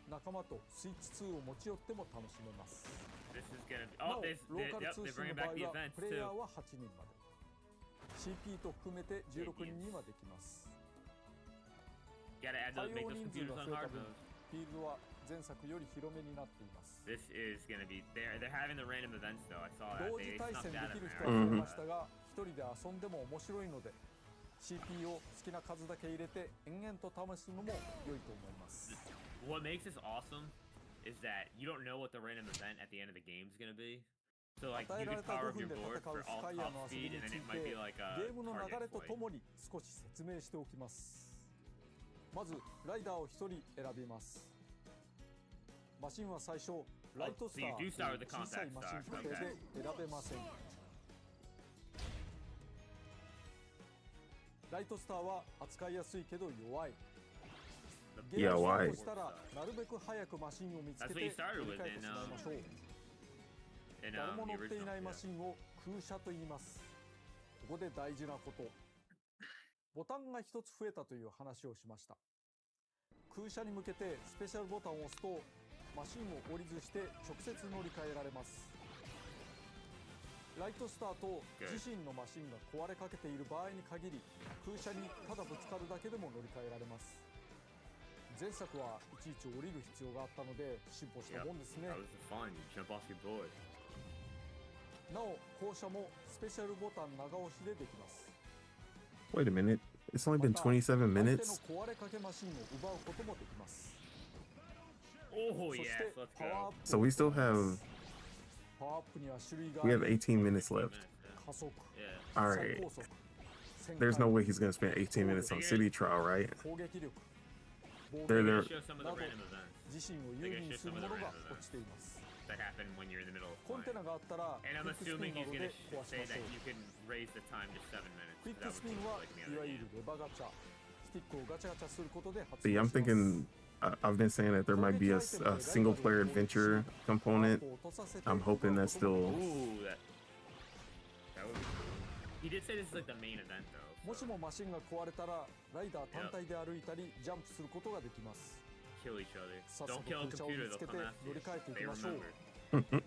仲間とスイッチ2を持ち寄っても楽しめます。 This is gonna be. な Oh, お、 they, ローカル yep, 通 they're 信の bringing 場合 back the は events プレイヤー too. は8人まで、 CP と含めて16人にはできます。 Gotta add 対 those, make 応 those 人数 computers が on 増えた hard 分、 mode. フィールドは前作より広めになっています。 This is gonna be. They're having the random events though. I saw that. 同時 They 対 snuck 戦で that き in る人 there. は増えましたが、一人で遊んでも面白いので、CP を好きな数だけ入れて延々と試すのも良いと思います。 What makes this awesome is that you don't know what the random event at the end of the game is gonna be. So like 与え you ら can れた power 5 up 分 your で board 戦 for うス all カイア top の遊び speed, に and つ then い it て might be like ゲ a ームの流 target れと point. ともに少し説明しておきます。まずライダーを1人選びます。マシンは最初ライトスタ so you ー do start with the 小さい compact マシン star. 固定で選べません。ライトスターは扱いやすいけど弱い。the Yeah, why? そしたらなるべく早くマシンを見つけ That's て what you started 乗り with 換えて in しまいましょう。 in 誰も the 乗ってい original. ないマ Yeah. シンを空車と言います。ここで大事なこと。ボタンが一つ増えたという話をしました。空車に向けてスペシャルボタンを押すとマシンを降りずして直接乗り換えられます。ライトスターと自身のマシンが壊れかけている場合に限り空車にただぶつかるだけでも乗り換えられます。前作はいちいち降りる必要があったので進歩したもんですね。 That was the fun. You jump off your board. なお降車もスペシャルボタン長押しでできます。 Wait a minute. It's only been 27相手の minutes. 壊れかけマシンを奪うこともできます。 Oh そし yes, て let's パワーアッ go. プ So we still have パワーアップには種類があ we り have 18 minutes left. 加速 Yeah. All 最 right. 高速 There's no way he's gonna spend 18 minutes on city trial, right? 攻撃力 They're They're there. gonna show some of the random events 自身を有利にするものが落ちています。 that happen when you're in the middle of コンテ flying. ナがあったら And I'm クイックスピ assuming ンな he's ど gonna で壊し say まし that ょう。 you can raise the time to 7 minutes. クイッ That クス would ピン be は like in い the わ other ゆる game. レバガチャ、スティックをガチャガチャすることで発 See, 動 I'm します。 thinking. I've been saying that there might be a single player adventure component. I'm hoping that's still. Ooh, that would be cool. He did say this is like the main event though. もしもマシンが壊れたらライダー単体で歩いたりジャンプすることができます。 Kill each other. さっさ Don't と kill a 空車を computer, 見つけ they'll て come 乗り after 換えてい you. き They ましょう。 remember.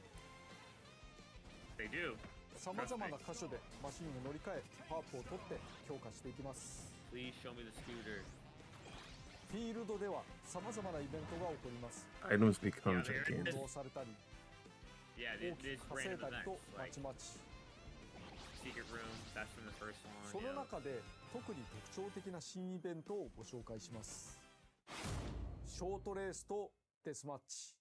They do. さまざまな箇所でマシンを乗り換えパワーアップを取って強化していきます。 Please show me the scooter. フィールドではさまざまなイベントが起こります。 Items become Yeah, they're- 運 gigantic. 動されたり Yeah, 大 there's きく there's 稼い random だりと events ま like ちまち。 secret room. That's from the first そ one. の Yeah. 中で特に特徴的な新イベントをご紹介します。ショートレースとデスマッチ。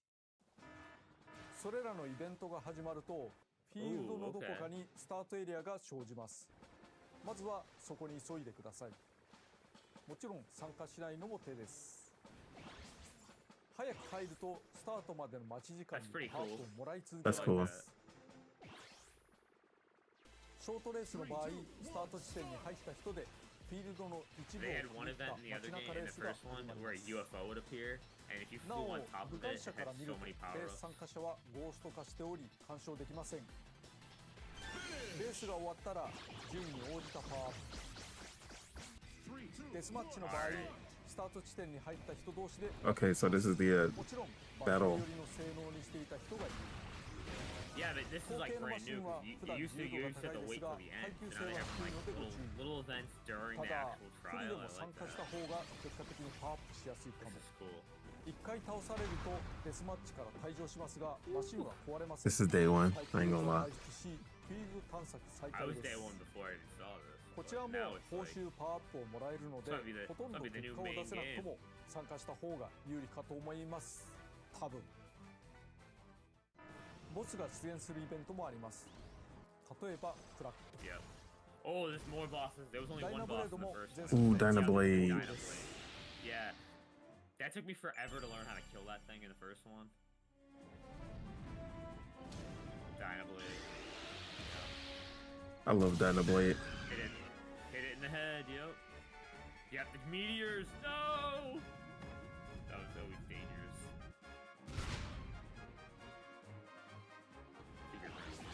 それらのイベントが始まるとフィールドのどこかにスタートエリアが生じます。まずはそこに急いでください。もちろん参加しないのも手です。早く入るとスタートまでの待ち時間に That's pretty パワー cool. アップをもらい続けら That's れま cool. す。ショートレースの場合、スタート地点に入った人でフィールドの一部を They had 区 one 切った event in the 街 other 中 game, レ in ー the スが first 始 one, まり where ま a す。 UFO would appear, and if you な flew お on top 部 of 外 it, 者 it から had 見る so many レ power ース ups. 参加者はゴースト化しており干渉できません。レースが終わったら順位に応じたパワーアップ。デスマッチの場合、スタート地点に入った人同士で Okay, so this is the もちろん battle. バッテリー寄りの性能にしていた人がいる。 Yeah, but this is 後 like 継のマ brand シ new. ンは You, 普 you 段 used 自 to 由度 use が to 高い wait です till が the 耐 end, 久 so 性 now they は have 低い like のでご注意。 little events during た the だ actual 不利 trial. で I も参 like 加した that. 方が結果的にパワーアップしやすいか This も。 is cool. 一回倒されるとデスマッチから退場しますがマシンは壊れません。 This is day one. 耐 I ain't 久 gonna 性を lie. 回復しフィールド探索再 I 開 was で day す。 one before I even saw this. こちらも But now it's 報 like, 酬パワーアップをもらえるので This might be the- ほとんど might be the 結 new 果を出 main せなく game. とも参加した方が有利かと思います。多分ボスが出現するイベントもあります。例えばクラック、 yep. Oh, there's more bosses. There was only ダイナ one ブレ boss ード in the も first 前 one. 作 Ooh, と Dyna 同じ Blade. Dyna Blade. Yeah. That took me forever to learn how to kill that thing in the first one. Dyna Blade. I love Dyna Blade. Hit it. Hit it in the head, yep. Yep, the meteors! No! That was always dangerous. Secret room.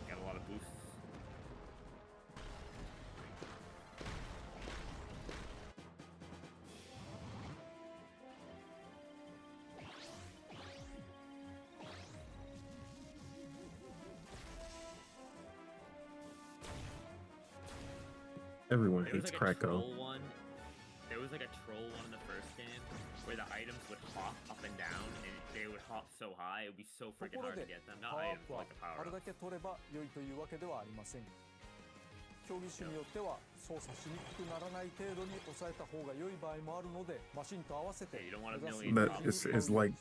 Got a lot of boosts. Everyone There was hates like a Krakow. troll one. There was like a troll one in the first game where the items would hop up and down, and they would hop so high, it would be so と freaking ころ hard to で get them. パ Not ワーアッ items, プは like the あ power れだ ups. け取れば良いというわけではありません。競技種によっては操作しにくくならない程度に抑えた方が良い場合もあるのでマシンと合わせて Yeah, you don't want a 目指す million That is like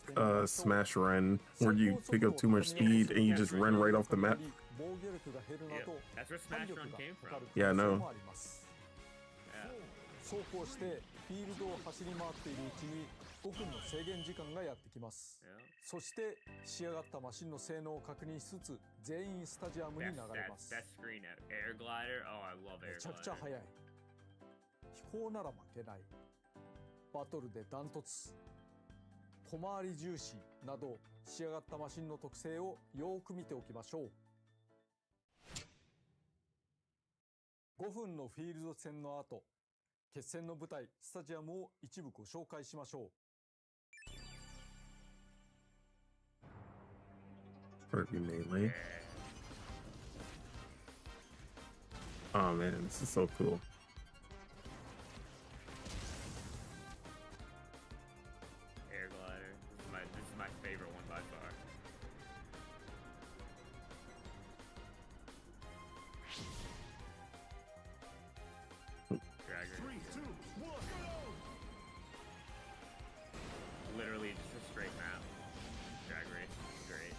Smash Run, where you pick up too much speed and you just run right off the map. 防御力が減るな Yeah, ど that's where 弾 Smash 力 Run が came かか from. る Yeah, I 可能 know. 性もあります。 Yeah. そうこうしてフィールドを走り回っているうちに5分の制限時間がやってきます。 Yeah. そして仕上がったマシンの性能を確認しつつ全員スタジアムに流れます。 That screen, air glider. Oh, I love め air ちゃくちゃ glider. 速い。飛行なら負けない、バトルでダントツ、小回り重視など仕上がったマシンの特性をよく見ておきましょう。5分のフィールド戦の後、決戦の舞台スタジアムを一部ご紹介しましょう。Kirby melee. Oh man, this is so cool. Air glider. This is my favorite one by far. Drag race. 3, 2, 1, go! Literally just a straight map. Drag race. Great.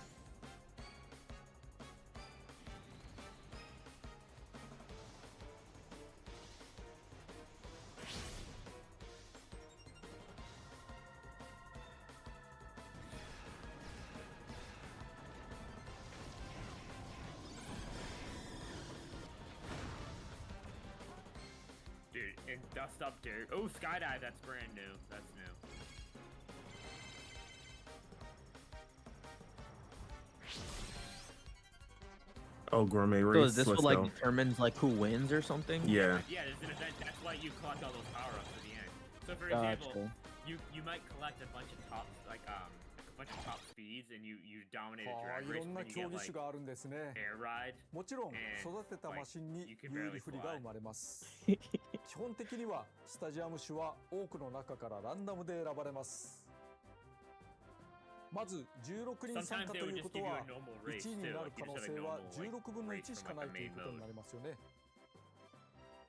Dude, and dust up dirt. Oh, skydive, that's brand new. That's new. Oh, gourmet So race. is this Let's what like go. determines like who wins or something? Yeah. Yeah, there's an event. That's why you collect all those power-ups at the end. So, for example, Gotcha. you might collect a bunch of top, like a bunch of top speeds, and you dominate a はあ、 drag いろ race, ん and な then you 競 get 技 like 種があるんですね。 air ride. もちろん And, 育てたマシンに like, you can 有 barely 利不利が生まれます。 Fly. 基本的にはスタジアム種は多くの中からランダムで選ばれます。まず16人参 Sometimes 加 they と would いうこ just と give you は a normal race 1位に too. なる Like 可 you 能 just 性 had a は normal like 16分の1 race し from か like な the いという main ことに mode. なりますよね。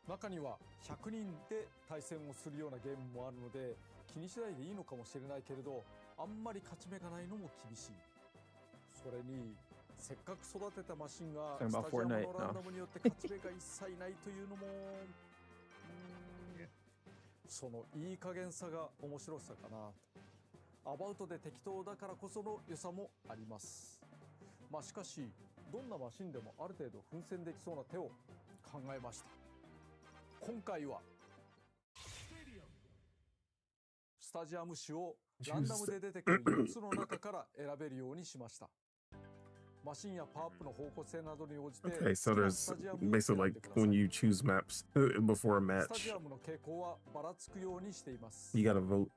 中には100人で対戦をするようなゲームもあるので気にしないでいいのかもしれないけれど、あんまり勝ち目がないのも厳しい。それにせっかく育てたマシンがス Talking タ about ジアム Fortnite のラン now. ダムによって勝ち目が一切ないというのもそのいい加減さが面白さかな。アバウトで適当だからこその良さもあります。まあしかしどんなマシンでもある程度奮戦できそうな手を考えました。今回はスタジアム種をランダムで出てくる4つの中から選べるようにしました。マシンやパワーアップの方向性などに応じて Okay, so 好きな there's スタジアムを選 basically ん like でくださ when い。 you choose maps before a スタジ match, アムの傾向はばらつくようにしています。 you gotta vote.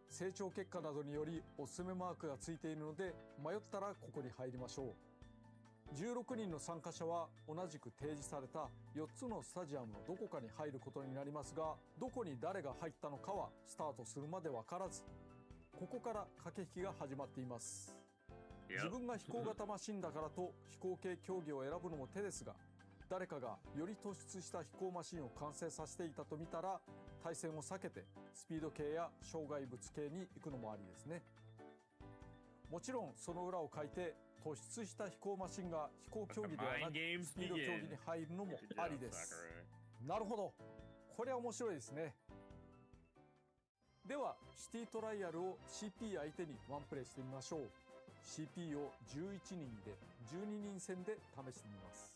成長結果などによりおすすめマークがついているので迷ったらここに入りましょう。16人の参加者は同じく提示された4つのスタジアムのどこかに入ることになりますが、どこに誰が入ったのかはスタートするまで分からず、ここから駆け引きが始まっています。自 Yep. 分が飛行型マシンだからと飛行系競技を選ぶのも手ですが、誰かがより突出した飛行マシンを完成させていたと見たら対戦を避けてスピード系や障害物系に行くのもありですね。もちろんその裏を書いて突出した飛行マシンが飛行競技ではなく Mind games スピード競技に入るのも Good あ job, りです。 Sakura. なるほど、これは面白いですね。ではシティトライアルを CP 相手にワンプレイしてみましょう。 CP を11人で12人戦で試してみます。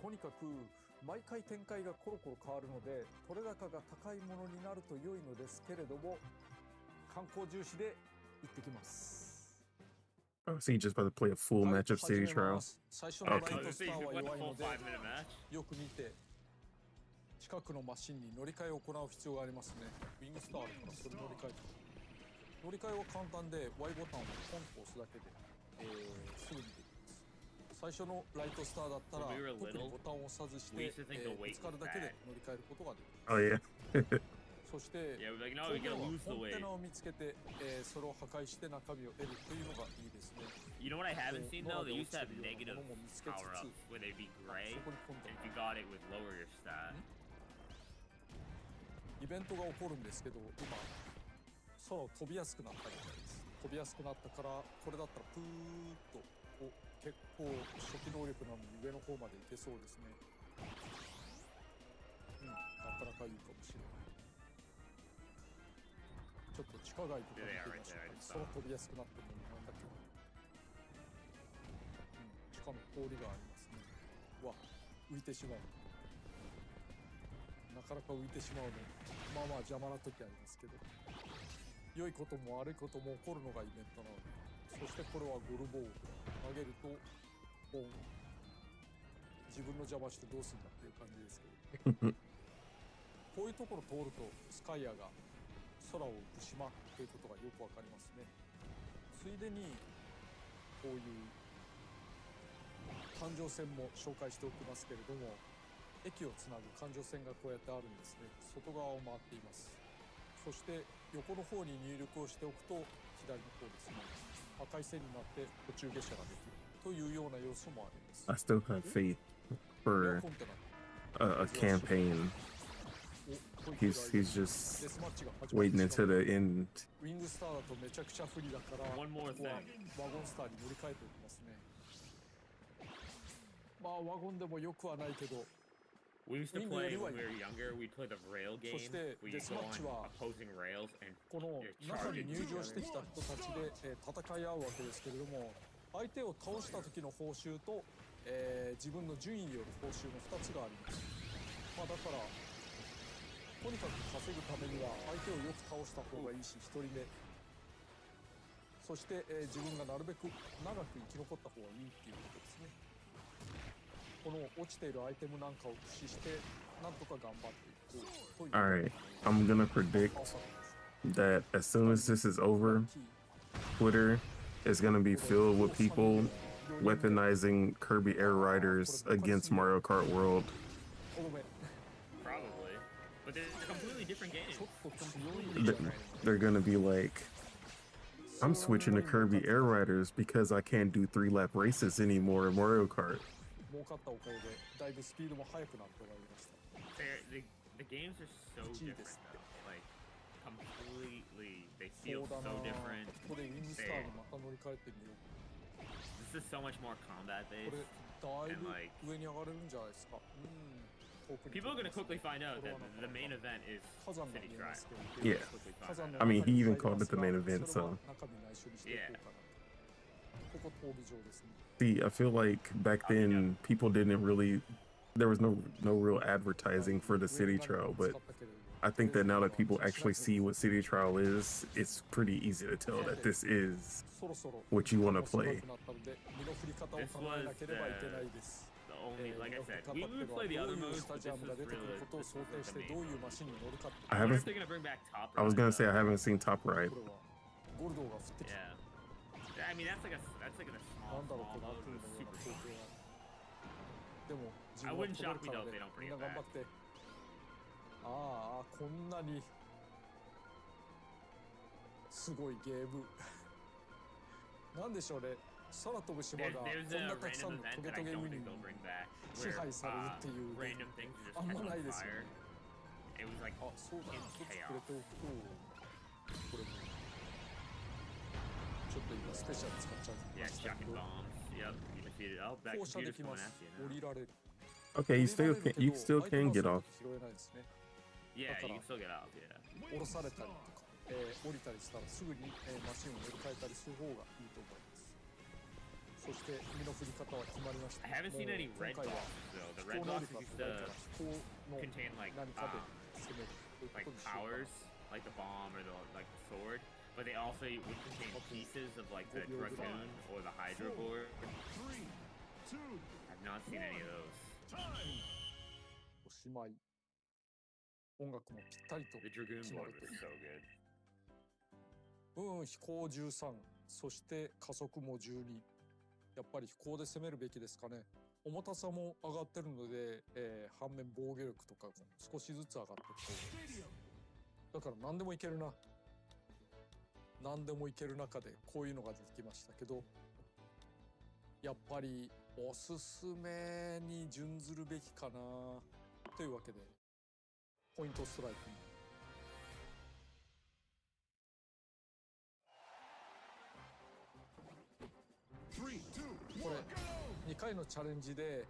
とにかく毎回展開がコロコロ変わるので取れ高が高いものになると良いのですけれども、観光重視で行ってきます。 Oh, so you just about to play a full はい、 match of 始 City めま Trial? す。最初のライ Okay. ト Oh, ス so タ you ーは went 弱 a い full ので 5-minute match? よく見て近くのマシンに乗り換えを行う必要がありますね。ウィングスターあるからそれ乗り換えて、乗り換えは簡単で Y ボタンをポンと押すだけで、すぐにできます。最初のライトスターだったら When we were 特に little, ボタンを押さずして、 we used to think the ぶ weight つかるだけで was 乗り換えることができます。 Oh yeah. そして Yeah, we're like, no, コ we ンテ gotta ナは lose the コン weight. テナを見つけて、それを破壊して中身を得るというのがいいですね。 You know what I haven't seen though? 野良 They で used to 落 have ちてるような negative ものも見つけつ power つ、 ups where they'd be あ gray, そこにコンテ and ナ if you got it, it would lower your stat. イベントが起こるんですけど、今空を飛びやすくなったみたいです。飛びやすくなったからこれだったらプーッと結構初期能力なのに上の方まで行けそうですね。なかなかいいかもしれない。ちょっと地下街とか見てみましょうか。空飛びやすくなってるのになんだけど、地下の氷がありますね。わ、浮いてしまう。なかなか浮いてしまうのまあまあ邪魔な時ありますけど、良いことも悪いことも起こるのがイベントなので。そしてこれはゴルボール投げるとボン、自分の邪魔してどうすんだっていう感じですけどこういうところ通るとスカイアが空を浮く島ということがよくわかりますね。ついでにこういう環状線も紹介しておきますけれども、駅をつなぐ環状線がこうやってあるんですね。外側を回っています。そして横の方に入力をしておくと左の方ですね、赤い線になって途中下車ができるというような要素もあります。 I still have faith これは for コンテナ a campaign. お He's デ just スマッチが始まって waiting しまう。 until the end. ウィングスターだとめちゃくちゃ不利だから、こ One more こは thing. ワゴンスターに乗り換えておきますね。まあワゴンでもよくはないけど、 We used to Wing play Railway. when we were younger. We'd play the rail game. そして We デ go スマッチ on は opposing rails and この charge 中に into 入場して each きた人たちで、戦い合うわけですけれども、相手を倒した時の報酬と、自分の順位による報酬の2つがあります。まあだからとにかく稼ぐためには相手をよく倒した方がいいし、1人目そして、自分がなるべく長く生き残った方がいいっていうことですね。この落ちているアイテムなんかを駆使してなんとか頑張っていこうという。 All right, I'm gonna predict that as soon as this is over, Twitter is gonna be filled with people weaponizing Kirby Air Riders against Mario Kart World. ごめん probably, but they're completely different games. ちょっと強い They're gonna be like, I'm switching to Kirby Air Riders because I can't do 3-lap races anymore in Mario Kart. 儲かったおかげでだいぶスピードも速くなってまいりました。 The games are so Gee, different this- though. Like completely, they そ feel うだな so different. ここでウィングスターにまた乗り換えてみよう。 This is so much more combat これ based. だいぶ上に上がれるんじゃないですか。遠くに People are gonna quickly find out that the main event is 火山が City 見えま Trial. すけど、 Yeah. 火山の I mean, 中に he even 入り called it the main ますが event, それは so. 中身内緒にしていこうかなと。ここ闘技場ですね。 See, I feel like back then people didn't really, there was no real advertising for the city trial, but I think that now that people actually see what city trial is, it's pretty easy to tell that this is そろそろ what you want to play. なったので身の振り方を考えなければいけないです。 the only, like I said, we would play the ど other ういう modes, スタ but ジ this アムが was 出てく really ることを this 想 was 定 the して main どういう one. マシンに乗るかって I I wonder haven't, if they're gonna bring back Top I was Ride, gonna say I though. haven't seen Top Ride. これはゴルドーが降ってきた。 Yeah. I mean, that's like a small, なんだろう small この悪 mode. 夢 It の was ような super 光 fun. 景が。でも自 I 分は wouldn't 飛べ shock る me から though if ね they don't み bring んな it 頑張 back. って。ああこんなにすごいゲームなんでしょうね。空飛ぶ島 There's, がこ there's んな a たくさん random の event トゲ that ト I ゲ don't ウニ think に they'll bring back, 支 where 配されるっていうゲーム random things just あん catch ま on ないですよ fire. ね。 It was like あそうだ in 一つくれ chaos. ておくとこれもちょっと今スペシャル使っちゃい Yeah, ましたけ chucking ど bombs. Yep, you defeated. Oh, that 降車で computer's きま coming す at you 降 now. りられる Okay, you still can, you still can get off. 拾えないですね。 Yeah, That's you can still get out. Yeah. 降ろされたりとか、降りたりしたらすぐに、マシンを乗り換えたりする方がいいと思います。そして身の振り方は決まりました。 I haven't seen any もう red 今回は boxes though. The 飛 red 行能 boxes 力が used 高いから to 飛行の contain like 何かで攻めるという like ことにしようかな。 powers, like the bomb or the like the sword, but they also would contain pieces of like the Dragoon or the Hydra board. I've not seen any of those. おしまい。音楽もぴったりと The Dragoon 決ま board ると was いう so good. 飛行13、そして加速も12。やっぱり飛行で攻めるべきですかね。重たさも上がってるので、反面防御力とかも少しずつ上がっていくと思います。だから何でもいけるな。何でもいける中でこういうのが出てきましたけど、やっぱりおすすめに準ずるべきかなというわけで、ポイントストライクに。これ2回のチャレンジで、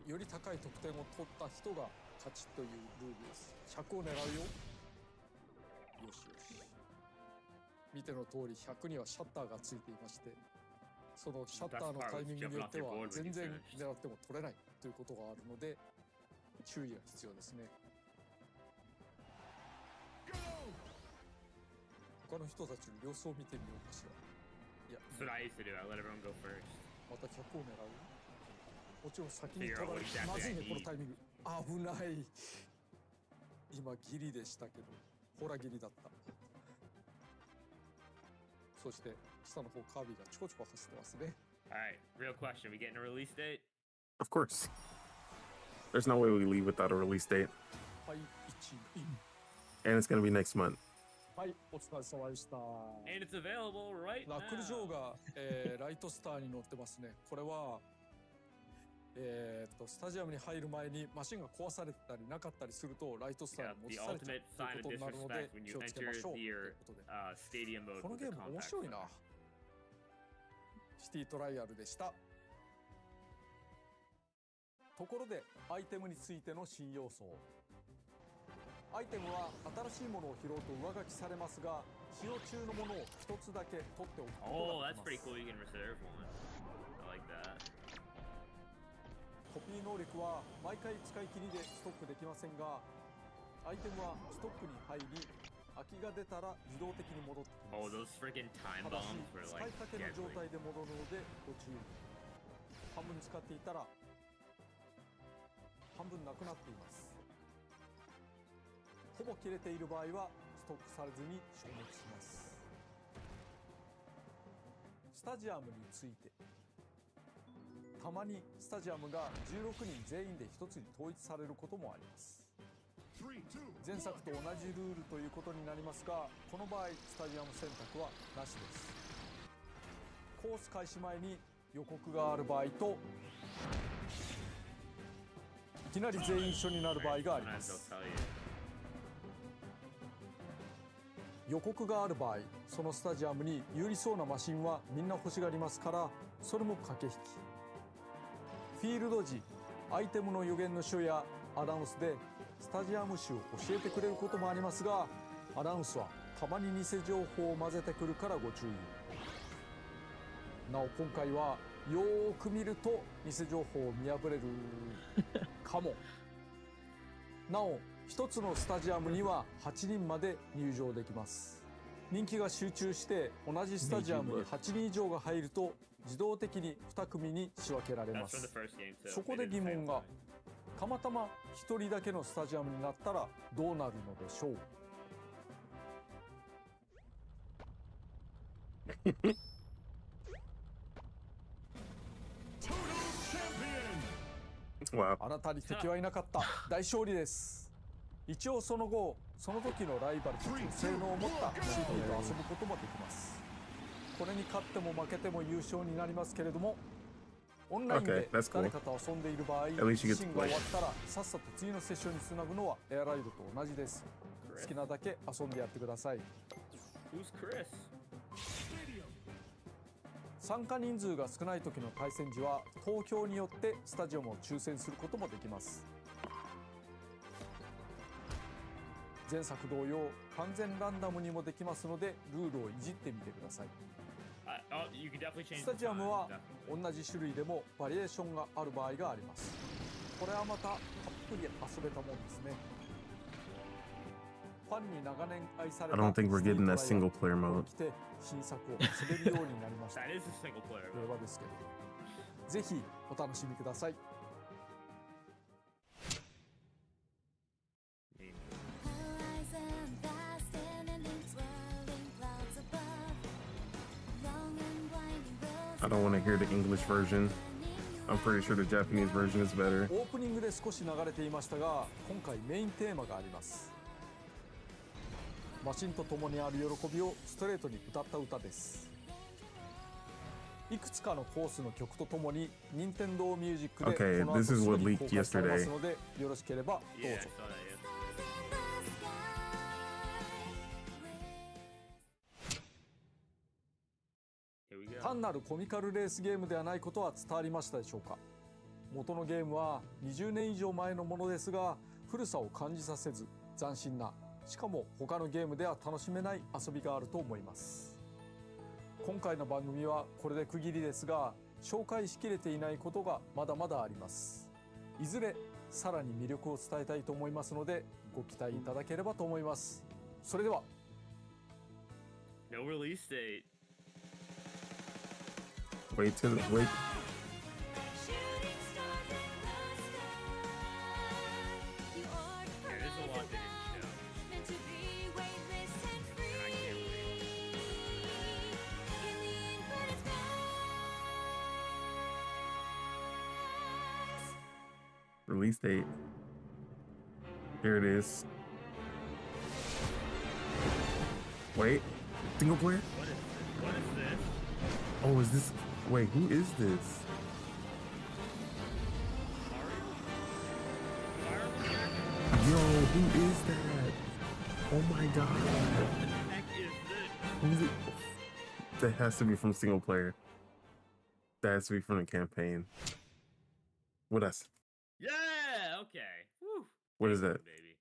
より高い得点を取った人が勝ちというルールです。100を狙うよ。よしよし。見ての通り100にはシャッターがついていまして、そのシャッターのタイミングによっては全然狙っても取れないということがあるので注意が必要ですね。他の人たちの様子を見てみようかしら。いや、 That's what I used to do. I let everyone go first. また客を狙う。もちろん先に取られてまずいね、このタイミング。危ない。今ギリでしたけど、ほらギリだった。そして下の方カービィがちょこちょこ走ってますね。Alright, real question. We getting a release date? Of course. There's no way we leave without a release date. はい、1、And it's gonna be next month. はい、お疲れ様でした。 And it's available right ラックルジョー now. が、ライトスターに乗ってますね。これは、スタジアムに入る前にマシンが壊されてたりなかったりするとライトスター Yeah, に持 the ち去れちゃう ultimate とい sign う of ことになるので disrespect when 気 you をつけま enter しょうという your ことで、 stadium mode この with ゲ the ーム面 compact 白いな。 fire. シティトライアルでした。ところでアイテムについての新要素。アイテムは新しいものを拾うと上書きされますが、使用中のものを一つだけ取っておくこと Oh, が that's でき pretty ます。 cool. You can reserve one. I like that. コピー能力は毎回使い切りでストックできませんが、アイテムはストックに入り、空きが出たら自動的に戻ってきま Oh, す。 those freaking time ただし bombs were 使 like いかけの状 deadly. 態で戻るのでご注意。半分使っていたら半分なくなっています。ほぼ切れている場合はストックされずに消滅します。スタジアムについて、たまにスタジアムが16人全員で一つに統一されることもあります。前作と同じルールということになりますが、この場合スタジアム選択はなしです。コース開始前に予告がある場合と、いきなり全員一緒になる場合がありま Sometimes す。 they'll tell you. 予告がある場合、そのスタジアムに有利そうなマシンはみんな欲しがりますから、それも駆け引き。フィールド時、アイテムの予言の書やアナウンスでスタジアム種を教えてくれることもありますが、アナウンスはたまに偽情報を混ぜてくるからご注意。なお今回はよーく見ると偽情報を見破れるかも。なお一つのスタジアムには8人まで入場できます。人気が集中して同じスタジアムに8人以上が入ると自動的に2組に仕分けられま That's from す。 the first game too. そこ They で did 疑 the same 問が、 thing. たまたま1人だけのスタジアムになったらどうなるのでしょう。Wow. あなたに敵はいなかった。大勝利です。一応その後、その時のライバルたちの性能を持ったシティと遊ぶこともできます。これに勝っても負けても優勝になりますけれども、オンラインで Okay, that's cool. 誰かと遊んでいる場合、 least you get to シーンが終わったらさっさと次のセッションにつなぐのはエアライドと同じです。好きなだけ遊んでやってください。 Who's Chris? 参加人数が少ない時の対戦時は投票によってスタジアムを抽選することもできます。前作同様完全ランダムにもできますのでルールをいじってみてください。 Oh, you can definitely change ス the タジアム time, は definitely. 同じ種類でもバリエーションがある場合があります。これはまたたっぷり遊べたもんですね。ファンに長年愛され I た don't think we're getting that スティ single ートライ player アル mode. 来て新作を遊べるようになりました。 That is a single player. 令和ですけど、ぜひお楽しみください。 Horizon vast and ending, swirling clouds above. Long and winding roads. I don't want to hear the English version. I'm pretty sure the Japanese version is better. オープニングで少し流れていましたが、今回メインテーマがあります。マシンと共にある喜びをストレートに歌った歌です。いくつかのコースの曲とともに任天堂ミュージックで Okay, この後 this is すぐ what に leaked 公開されます yesterday. ので、よろしければどう Yeah, I ぞ。 saw that. Yeah. Stars in the sky. 単なるコミカルレースゲームではないことは伝わりましたでしょうか。元のゲームは20年以上前のものですが、古さを感じさせず斬新な、しかも他のゲームでは楽しめない遊びがあると思います。今回の番組はこれで区切りですが、紹介しきれていないことがまだまだあります。いずれさらに魅力を伝えたいと思いますので、ご期待いただければと思います。それでは No release date. Wait till wait. Shooting stars in the sky. You are Yeah, there's a lot they didn't show. meant to be weightless and free. And I can't wait. In the infinite skies. Release date. Here it is. Wait, single player? What is this? What is this? Oh, is this? Wait, who is this? Mario? Yo, who is that? Oh my god. What the heck is this? Who's it? That has to be from single player. That has to be from the campaign. What else? Yeah, okay. Woo. What is Day that? one, baby.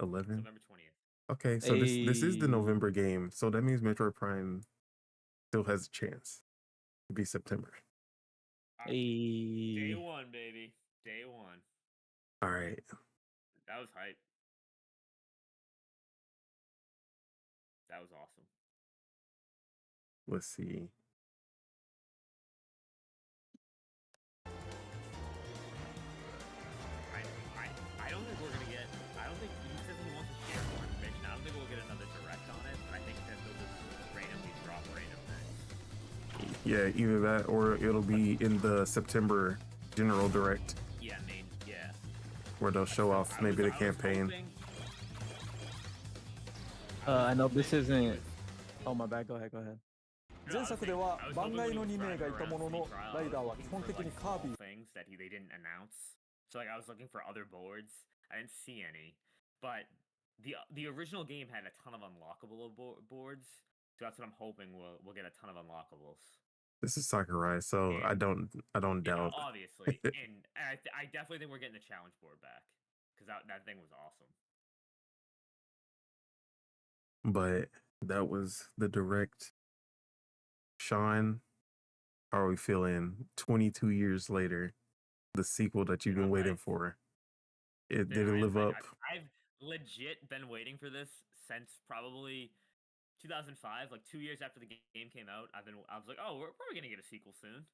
11? November 20th. Okay, so this is the Ayy. November game. So that means Metroid Prime still has a chance to be September. Day Hey. one, baby. Day one. All right. That was hype. That was awesome. Let's see. I don't think we're gonna get. I don't think he says he wants to share more information. I don't think we'll get another direct on it. But I think that they'll just randomly drop random things. Yeah, either that or it'll be in the September General Direct Yeah, yeah. where they'll show off maybe the campaign. I know this isn't. Oh my bad. Go ahead. Go ahead. 前作では番外の2名がいたもののライダーは基本的にカービィ things that they didn't announce. So like I was looking for other boards. I didn't see any, but the original game had a ton of unlockable boards. So that's what I'm hoping we'll get a ton of unlockables. This is Sakurai, so And- I don't Yeah, doubt. obviously, and I definitely think we're getting the challenge board back because that thing was awesome. But that was the direct. Sean, how are we feeling 22 years later? The sequel that you've been I'm waiting hyped. for. It Dude, did it I- live I- up? I've legit been waiting for this since probably 2005, like 2 years after the game came out. I was like, oh, we're probably gonna get a sequel soon.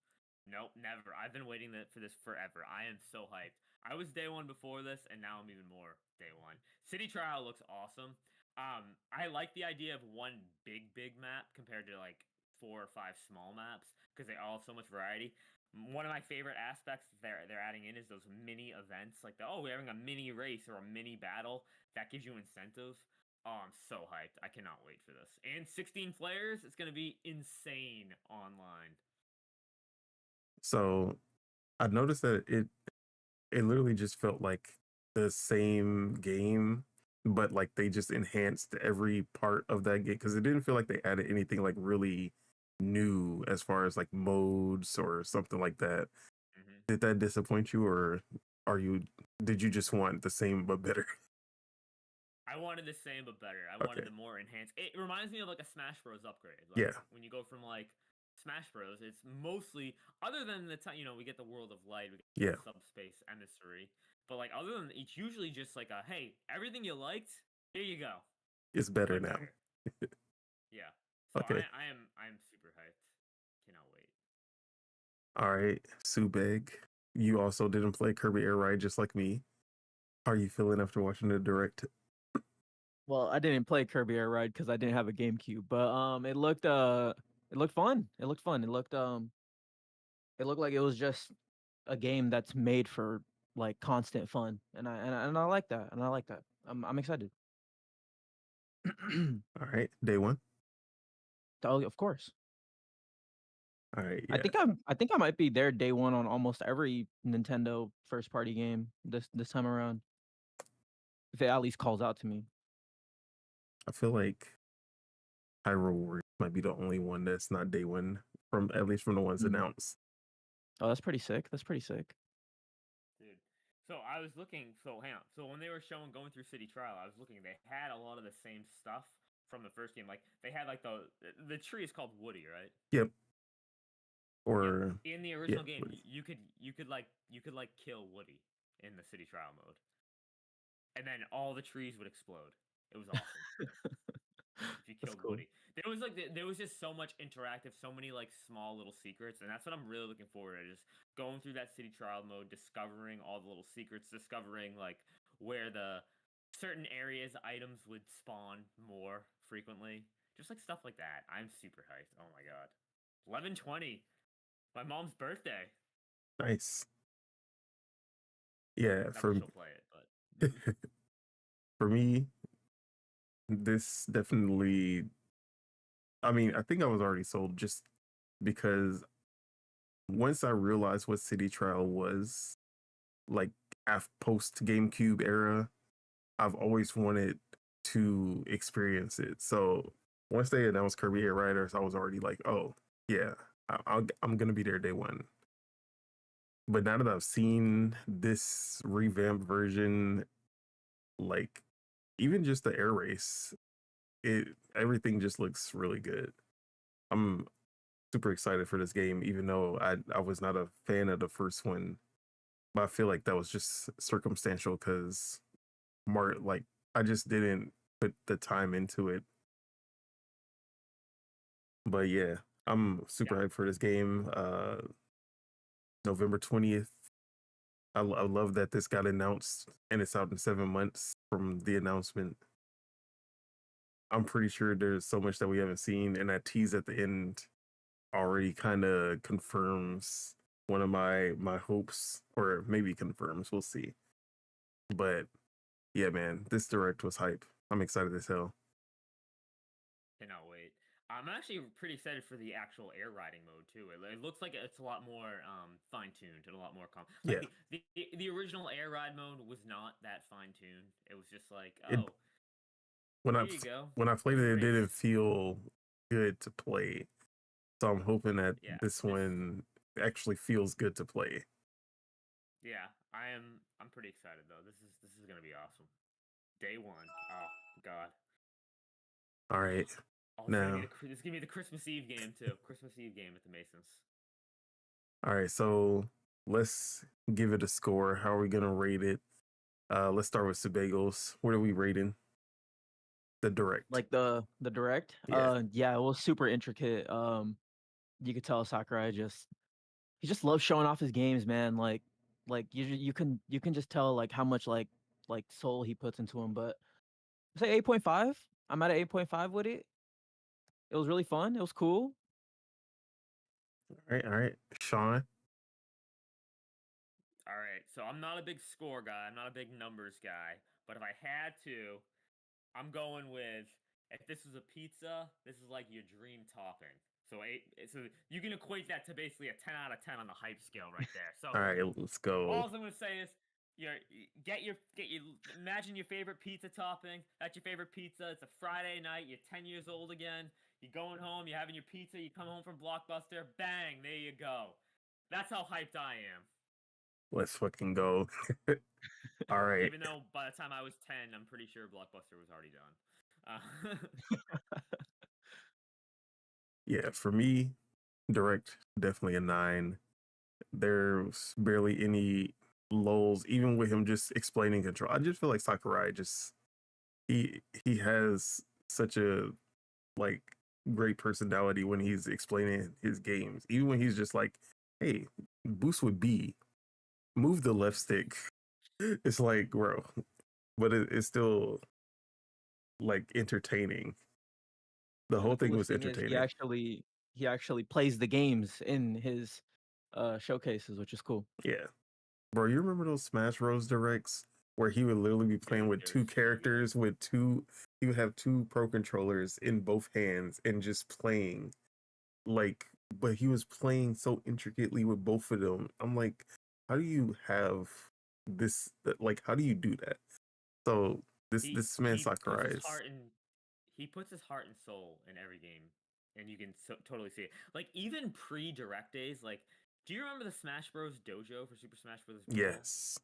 Nope, never. I've been waiting for this forever. I am so hyped. I was day one before this, and now I'm even more day one. City Trial looks awesome. I like the idea of one big map compared to like 4 or 5 small maps because they all have so much variety. One of my favorite aspects they're adding in is those mini events, like we're having a mini race or a mini battle that gives you incentive. Oh, I'm so hyped! I cannot wait for this. And 16 players, it's gonna be insane online. So I noticed that it literally just felt like the same game, but like they just enhanced every part of that game because it didn't feel like they added anything like really new as far as like modes or something like that. Mm-hmm. Did that disappoint you, or did you just want the same but better? I wanted the same but better. I wanted Okay. the more enhanced. It reminds me of like a Smash Bros. Upgrade. Like, Yeah. When you go from like Smash Bros, it's mostly other than the time we get the World of Light, we get Yeah. Subspace Emissary, but like other than it's usually just like a hey, everything you liked, here you go. It's better but now. better. Yeah. So Okay. I'm super hyped. Cannot wait. All right, Subeg, you also didn't play Kirby Air Ride just like me. How are you feeling after watching the direct? Well, I didn't play Kirby Air Ride because I didn't have a GameCube, but it looked fun. It looked fun. It looked like it was just a game that's made for like constant fun, and I like that. And I like that. I'm excited. All right, day one. Oh, of course. All right, yeah. I think I might be there day one on almost every Nintendo first party game this time around. If it at least calls out to me. I feel like Hyrule Warriors might be the only one that's not day one from at least from the ones Mhm. announced. Oh, that's pretty sick. That's pretty sick. Dude. So I was looking. So hang on. So when they were going through City Trial, I was looking. They had a lot of the same stuff from the first game. Like they had like the tree is called Woody, right? Yep. Or In the original game, Woody. you could kill Woody in the City Trial mode, and then all the trees would explode. It was awesome. if you That's killed cool. Woody. There was just so much interactive, so many like small little secrets, and that's what I'm really looking forward to. Just going through that city trial mode, discovering all the little secrets, discovering like where the certain areas items would spawn more frequently. Just like stuff like that. I'm super hyped. Oh my god. 11/20. My mom's birthday. Nice. Yeah, Not that she'll play it, but for me, this definitely. I mean, I think I was already sold just because once I realized what City Trial was, like after post GameCube era, I've always wanted to experience it. So once they announced Kirby Air Riders, I was already like, oh yeah, I'm gonna be there day one. But now that I've seen this revamped version, like even just the air race, it everything just looks really good. I'm super excited for this game, even though I was not a fan of the first one. But I feel like that was just circumstantial because like I just didn't put the time into it. But yeah, I'm super yeah. hyped for this game. November 20th. I love that this got announced and it's out in 7 months from the announcement. I'm pretty sure there's so much that we haven't seen, and that tease at the end already kind of confirms one of my hopes, or maybe confirms. We'll see. But yeah, man, this direct was hype. I'm excited as hell. Cannot wait. I'm actually pretty excited for the actual air riding mode too. It looks like it's a lot more fine tuned and a lot more like Yeah, the original air ride mode was not that fine tuned. It was just like, it oh, when here you go. when I played Here's a it, it didn't race. feel good to play. So I'm hoping that Yeah, this one actually feels good to play. yeah, I'm pretty excited though. This is gonna be awesome. Day one. Oh god. All right, Oh, now, this is gonna be the Christmas Eve game too. Christmas Eve game at the Masons. all right. So let's give it a score. How are we gonna rate it? Let's start with Sebagos. What are we rating? The direct. Like the direct, Yeah. yeah, it was super intricate. You could tell Sakurai he just loves showing off his games, man. Like you can just tell like how much like soul he puts into him. But say 8.5. I'm at 8.5 with it. It was really fun. It was cool. All right. All right. Sean. All right, so I'm not a big score guy. I'm not a big numbers guy. But if I had to, I'm going with if this was a pizza, this is like your dream topping. So you can equate that to basically a 10 out of 10 on the hype scale right there. So All right. Let's go. all I'm gonna say is get your imagine your favorite pizza topping. That's your favorite pizza. It's a Friday night. You're 10 years old again. You're going home. You're having your pizza. You come home from Blockbuster. Bang! There you go. That's how hyped I am. Let's fucking go. All right. Even though by the time I was 10, I'm pretty sure Blockbuster was already done. Yeah. For me, direct definitely a 9. There's barely any lulls, even with him just explaining control. I just feel like Sakurai just he has such a like great personality when he's explaining his games. Even when he's just like, "Hey, boost with B, move the left stick." It's like, bro, but it's still like entertaining. The And whole the thing coolest was thing is entertaining. he actually plays the games in his showcases, which is cool. Yeah, bro, you remember those Smash Bros directs where he would literally be playing Dude, with it was two so good. characters with two. He would have two pro controllers in both hands and just playing like, but he was playing so intricately with both of them. I'm like, how do you have this? Like, how do you do that? So this man He puts Sakurai his is, heart in he puts his heart and soul in every game, and you can totally see it. Like even pre-direct days, like do you remember the Smash Bros. Dojo for Super Smash Bros. Brawl? yes,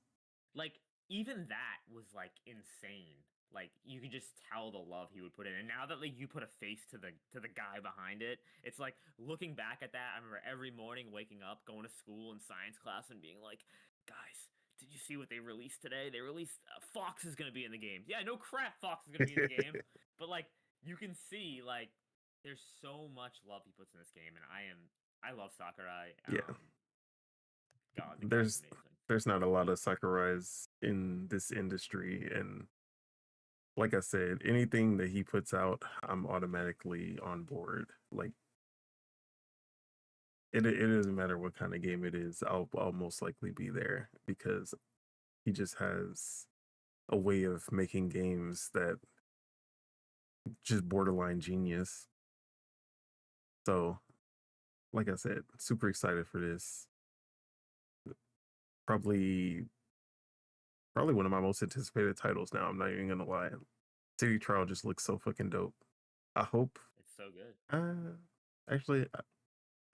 Like even that was like insane. Like you could just tell the love he would put in. And now that like you put a face to the guy behind it, it's like looking back at that. I remember every morning waking up, going to school and science class, and being like, "Guys, did you see what they released today? They released Fox is gonna be in the game. Yeah, no crap, Fox is gonna be in the game. But like you can see like there's so much love he puts in this game, and I love Sakurai. Yeah. God, the guy's There's amazing. there's not a lot of Sakurais in this industry, and like I said, anything that he puts out, I'm automatically on board. Like it doesn't matter what kind of game it is, I'll most likely be there because he just has a way of making games that just borderline genius. So, like I said, super excited for this. Probably one of my most anticipated titles now. I'm not even gonna lie. City Trial just looks so fucking dope. I hope. It's so good. Actually,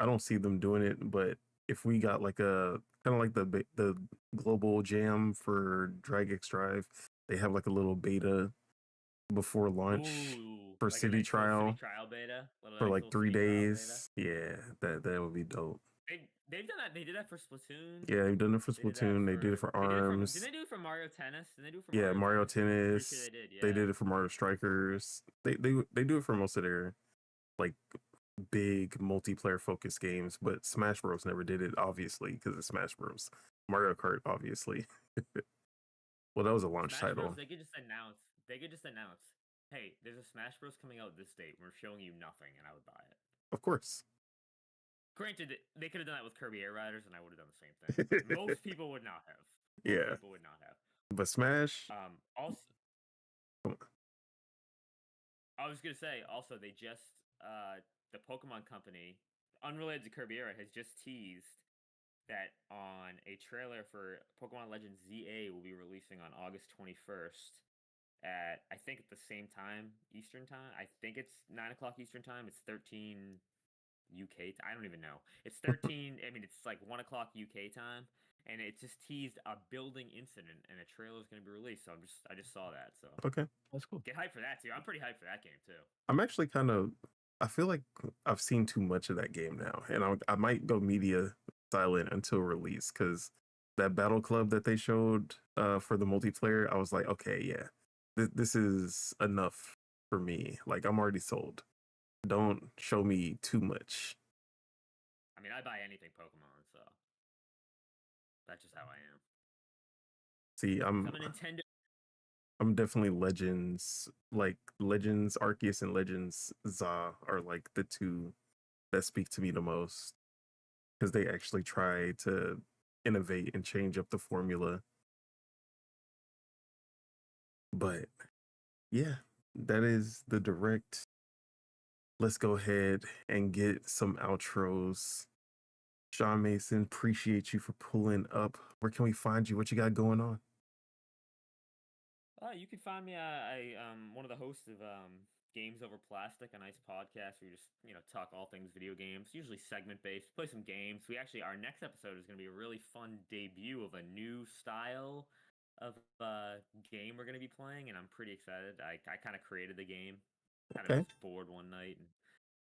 I don't see them doing it, but if we got like a kind of like the global jam for Drag X Drive, they have like a little beta before launch Ooh, for like a City nice little Trial City Trial beta. for Nice like little 3 City Trial beta. days. Yeah, that would be dope. They've done that. They did that for Splatoon. Yeah, they've done it for They did that Splatoon. They did it for ARMS. Didn't they do it for Mario Tennis? Didn't they do it for Yeah, Mario Tennis? I'm pretty Tennis. sure they did. Yeah. They did it for Mario Strikers. They do it for most of their like big multiplayer focused games, but Smash Bros never did it, obviously, because it's Smash Bros. Mario Kart, obviously. Well, that was a launch Smash title. Bros. They could just announce. Hey, there's a Smash Bros. Coming out this date. We're showing you nothing, and I would buy it. Of course. Granted, they could have done that with Kirby Air Riders, and I would have done the same thing. But most people would not have. Yeah. People would not have. But Smash. Also, Come on. I was gonna say also they just the Pokemon Company, unrelated to Kirby Era, has just teased that on a trailer for Pokemon Legends ZA will be releasing on August 21st at I think at the same time Eastern time. I think it's 9 o'clock Eastern time. It's 13 UK. I don't even know. It's 13. I mean, it's like 1 o'clock UK time, and it just teased a building incident, and a trailer is going to be released. So I just saw that. So Okay. That's cool. get hyped for that too. I'm pretty hyped for that game too. I'm actually I feel like I've seen too much of that game now, and I might go media silent until release because that Battle Club that they showed for the multiplayer, I was like, okay, yeah, this is enough for me. Like I'm already sold. Don't show me too much. I mean, I buy anything Pokemon, so that's just how I am. See, I'm a Nintendo. I'm definitely Legends, like Legends Arceus and Legends Za are like the two that speak to me the most because they actually try to innovate and change up the formula. But yeah, that is the direct. Let's go ahead and get some outros. Sean Mason, appreciate you for pulling up. Where can we find you? What you got going on? You can find me. One of the hosts of Games Over Plastic, a nice podcast where we just talk all things video games, usually segment based. Play some games. Our next episode is going to be a really fun debut of a new style of game we're going to be playing, and I'm pretty excited. I kind of created the game. Kind Okay. of just bored one night and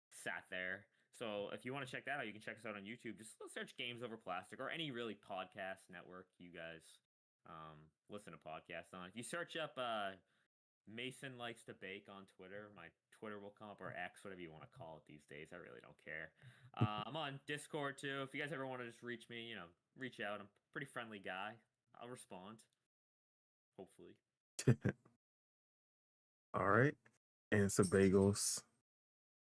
sat there. So if you want to check that out, you can check us out on YouTube. Just search Games Over Plastic or any really podcast network you guys listen to podcasts on. If you search up Mason Likes to Bake on Twitter, my Twitter will come up, or X, whatever you want to call it these days. I really don't care. I'm on Discord too. If you guys ever want to just reach me, reach out. I'm a pretty friendly guy. I'll respond. Hopefully. All right. And Sabagos,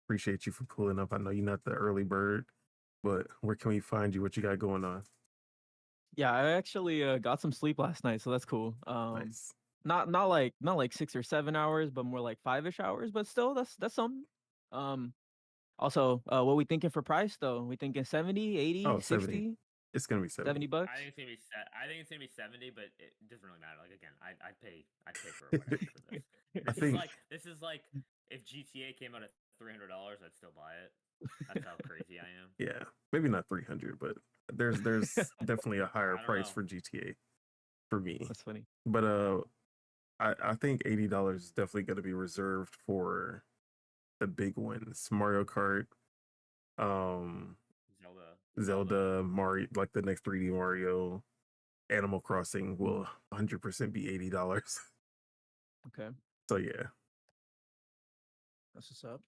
appreciate you for pulling up. I know you're not the early bird, but where can we find you? What you got going on? Yeah, I actually got some sleep last night, so that's cool. Nice. Not like 6 or 7 hours, but more like 5-ish hours, but still that's something. Also, what we thinking for price though? We thinking 70, 80, Oh, 70. 60, It's gonna be 70. 70 bucks? I think it's gonna be 70, but it doesn't really matter. Like again, I'd pay for whatever for this. I think This is like if GTA came out at $300, I'd still buy it. That's how crazy I am. yeah, maybe not 300, but there's definitely a higher I don't price know. for GTA for me. That's funny. But I think $80 is definitely going to be reserved for the big ones. Mario Kart, Zelda, Mario, like the next 3D Mario, Animal Crossing will 100% be $80. Okay. So yeah. That's what's up.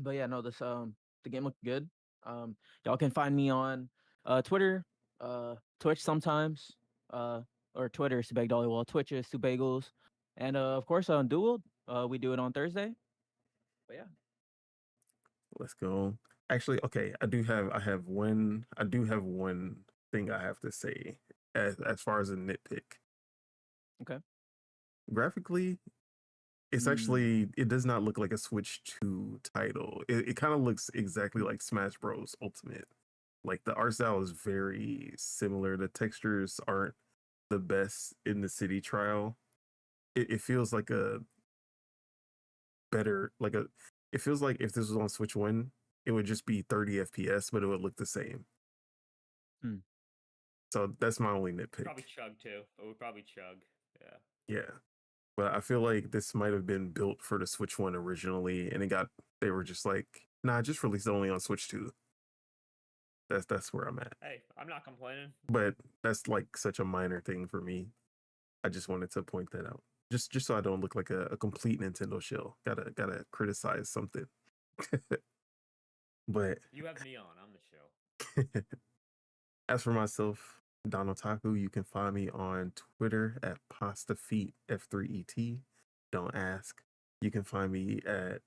But yeah, no, this the game looked good. Y'all can find me on Twitter, Twitch sometimes, uh, or Twitter Subeg Dollywall, Twitch is Subagels, and of course on Duel, we do it on Thursday. But yeah, Let's go. Actually, okay, I do have one thing I have to say as far as a nitpick. okay. Graphically, it's Mm, actually it does not look like a Switch 2 title. It kind of looks exactly like Smash Bros. Ultimate. Like the art style is very similar. The textures aren't the best in the city trial. It feels like a better like a it feels like if this was on Switch 1, it would just be 30 FPS, but it would look the same. Hmm. So that's my only nitpick. Probably chug too. It would probably chug. Yeah. Yeah. But I feel like this might have been built for the Switch 1 originally, and they were just like, nah, just release it only on Switch 2. That's where I'm at. Hey, I'm not complaining. But that's like such a minor thing for me. I just wanted to point that out. Just so I don't look like a complete Nintendo shill. Gotta criticize something. But You have me on. I'm the show. as for myself, Don Otaku, you can find me on Twitter at PastaFeetF3ET. Don't ask. You can find me at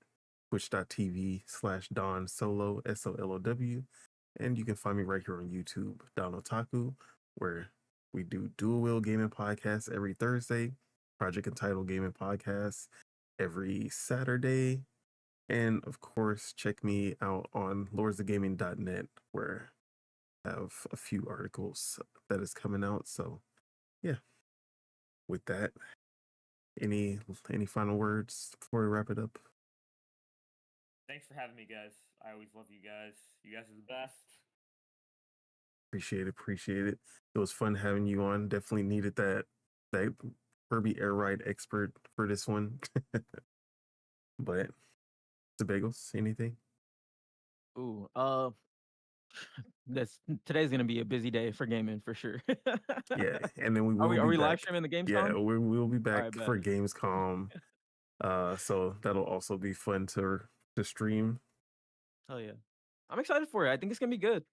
twitch.tv/Don Solo, SOLOW. And you can find me right here on YouTube, Don Otaku, where we do Dual Wheel Gaming Podcast every Thursday, Project Entitled Gaming Podcast every Saturday. And of course, check me out on lordsofgaming.net, where I have a few articles that is coming out. So yeah, with that, any final words before we wrap it up? Thanks for having me, guys. I always love you guys. You guys are the best. Appreciate it. It was fun having you on. Definitely needed that Kirby air ride expert for this one. But the bagels, anything? Ooh, this today's gonna be a busy day for gaming for sure. Yeah, and then we Are will we be live back. streaming the Yeah, Gamescom? we'll be All back right, bet. for Gamescom. So that'll also be fun to stream. Hell yeah, I'm excited for it. I think it's gonna be good.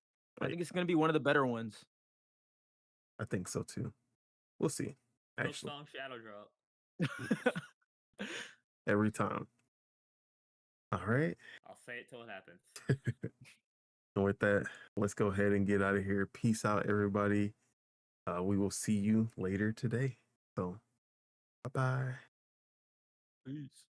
I think it's gonna be one of the better ones. I think so too. We'll see. No Actually, song shadow drop. every time. All right. I'll say it till it happens. And with that, let's go ahead and get out of here. Peace out, everybody. We will see you later today. So, bye bye. Peace.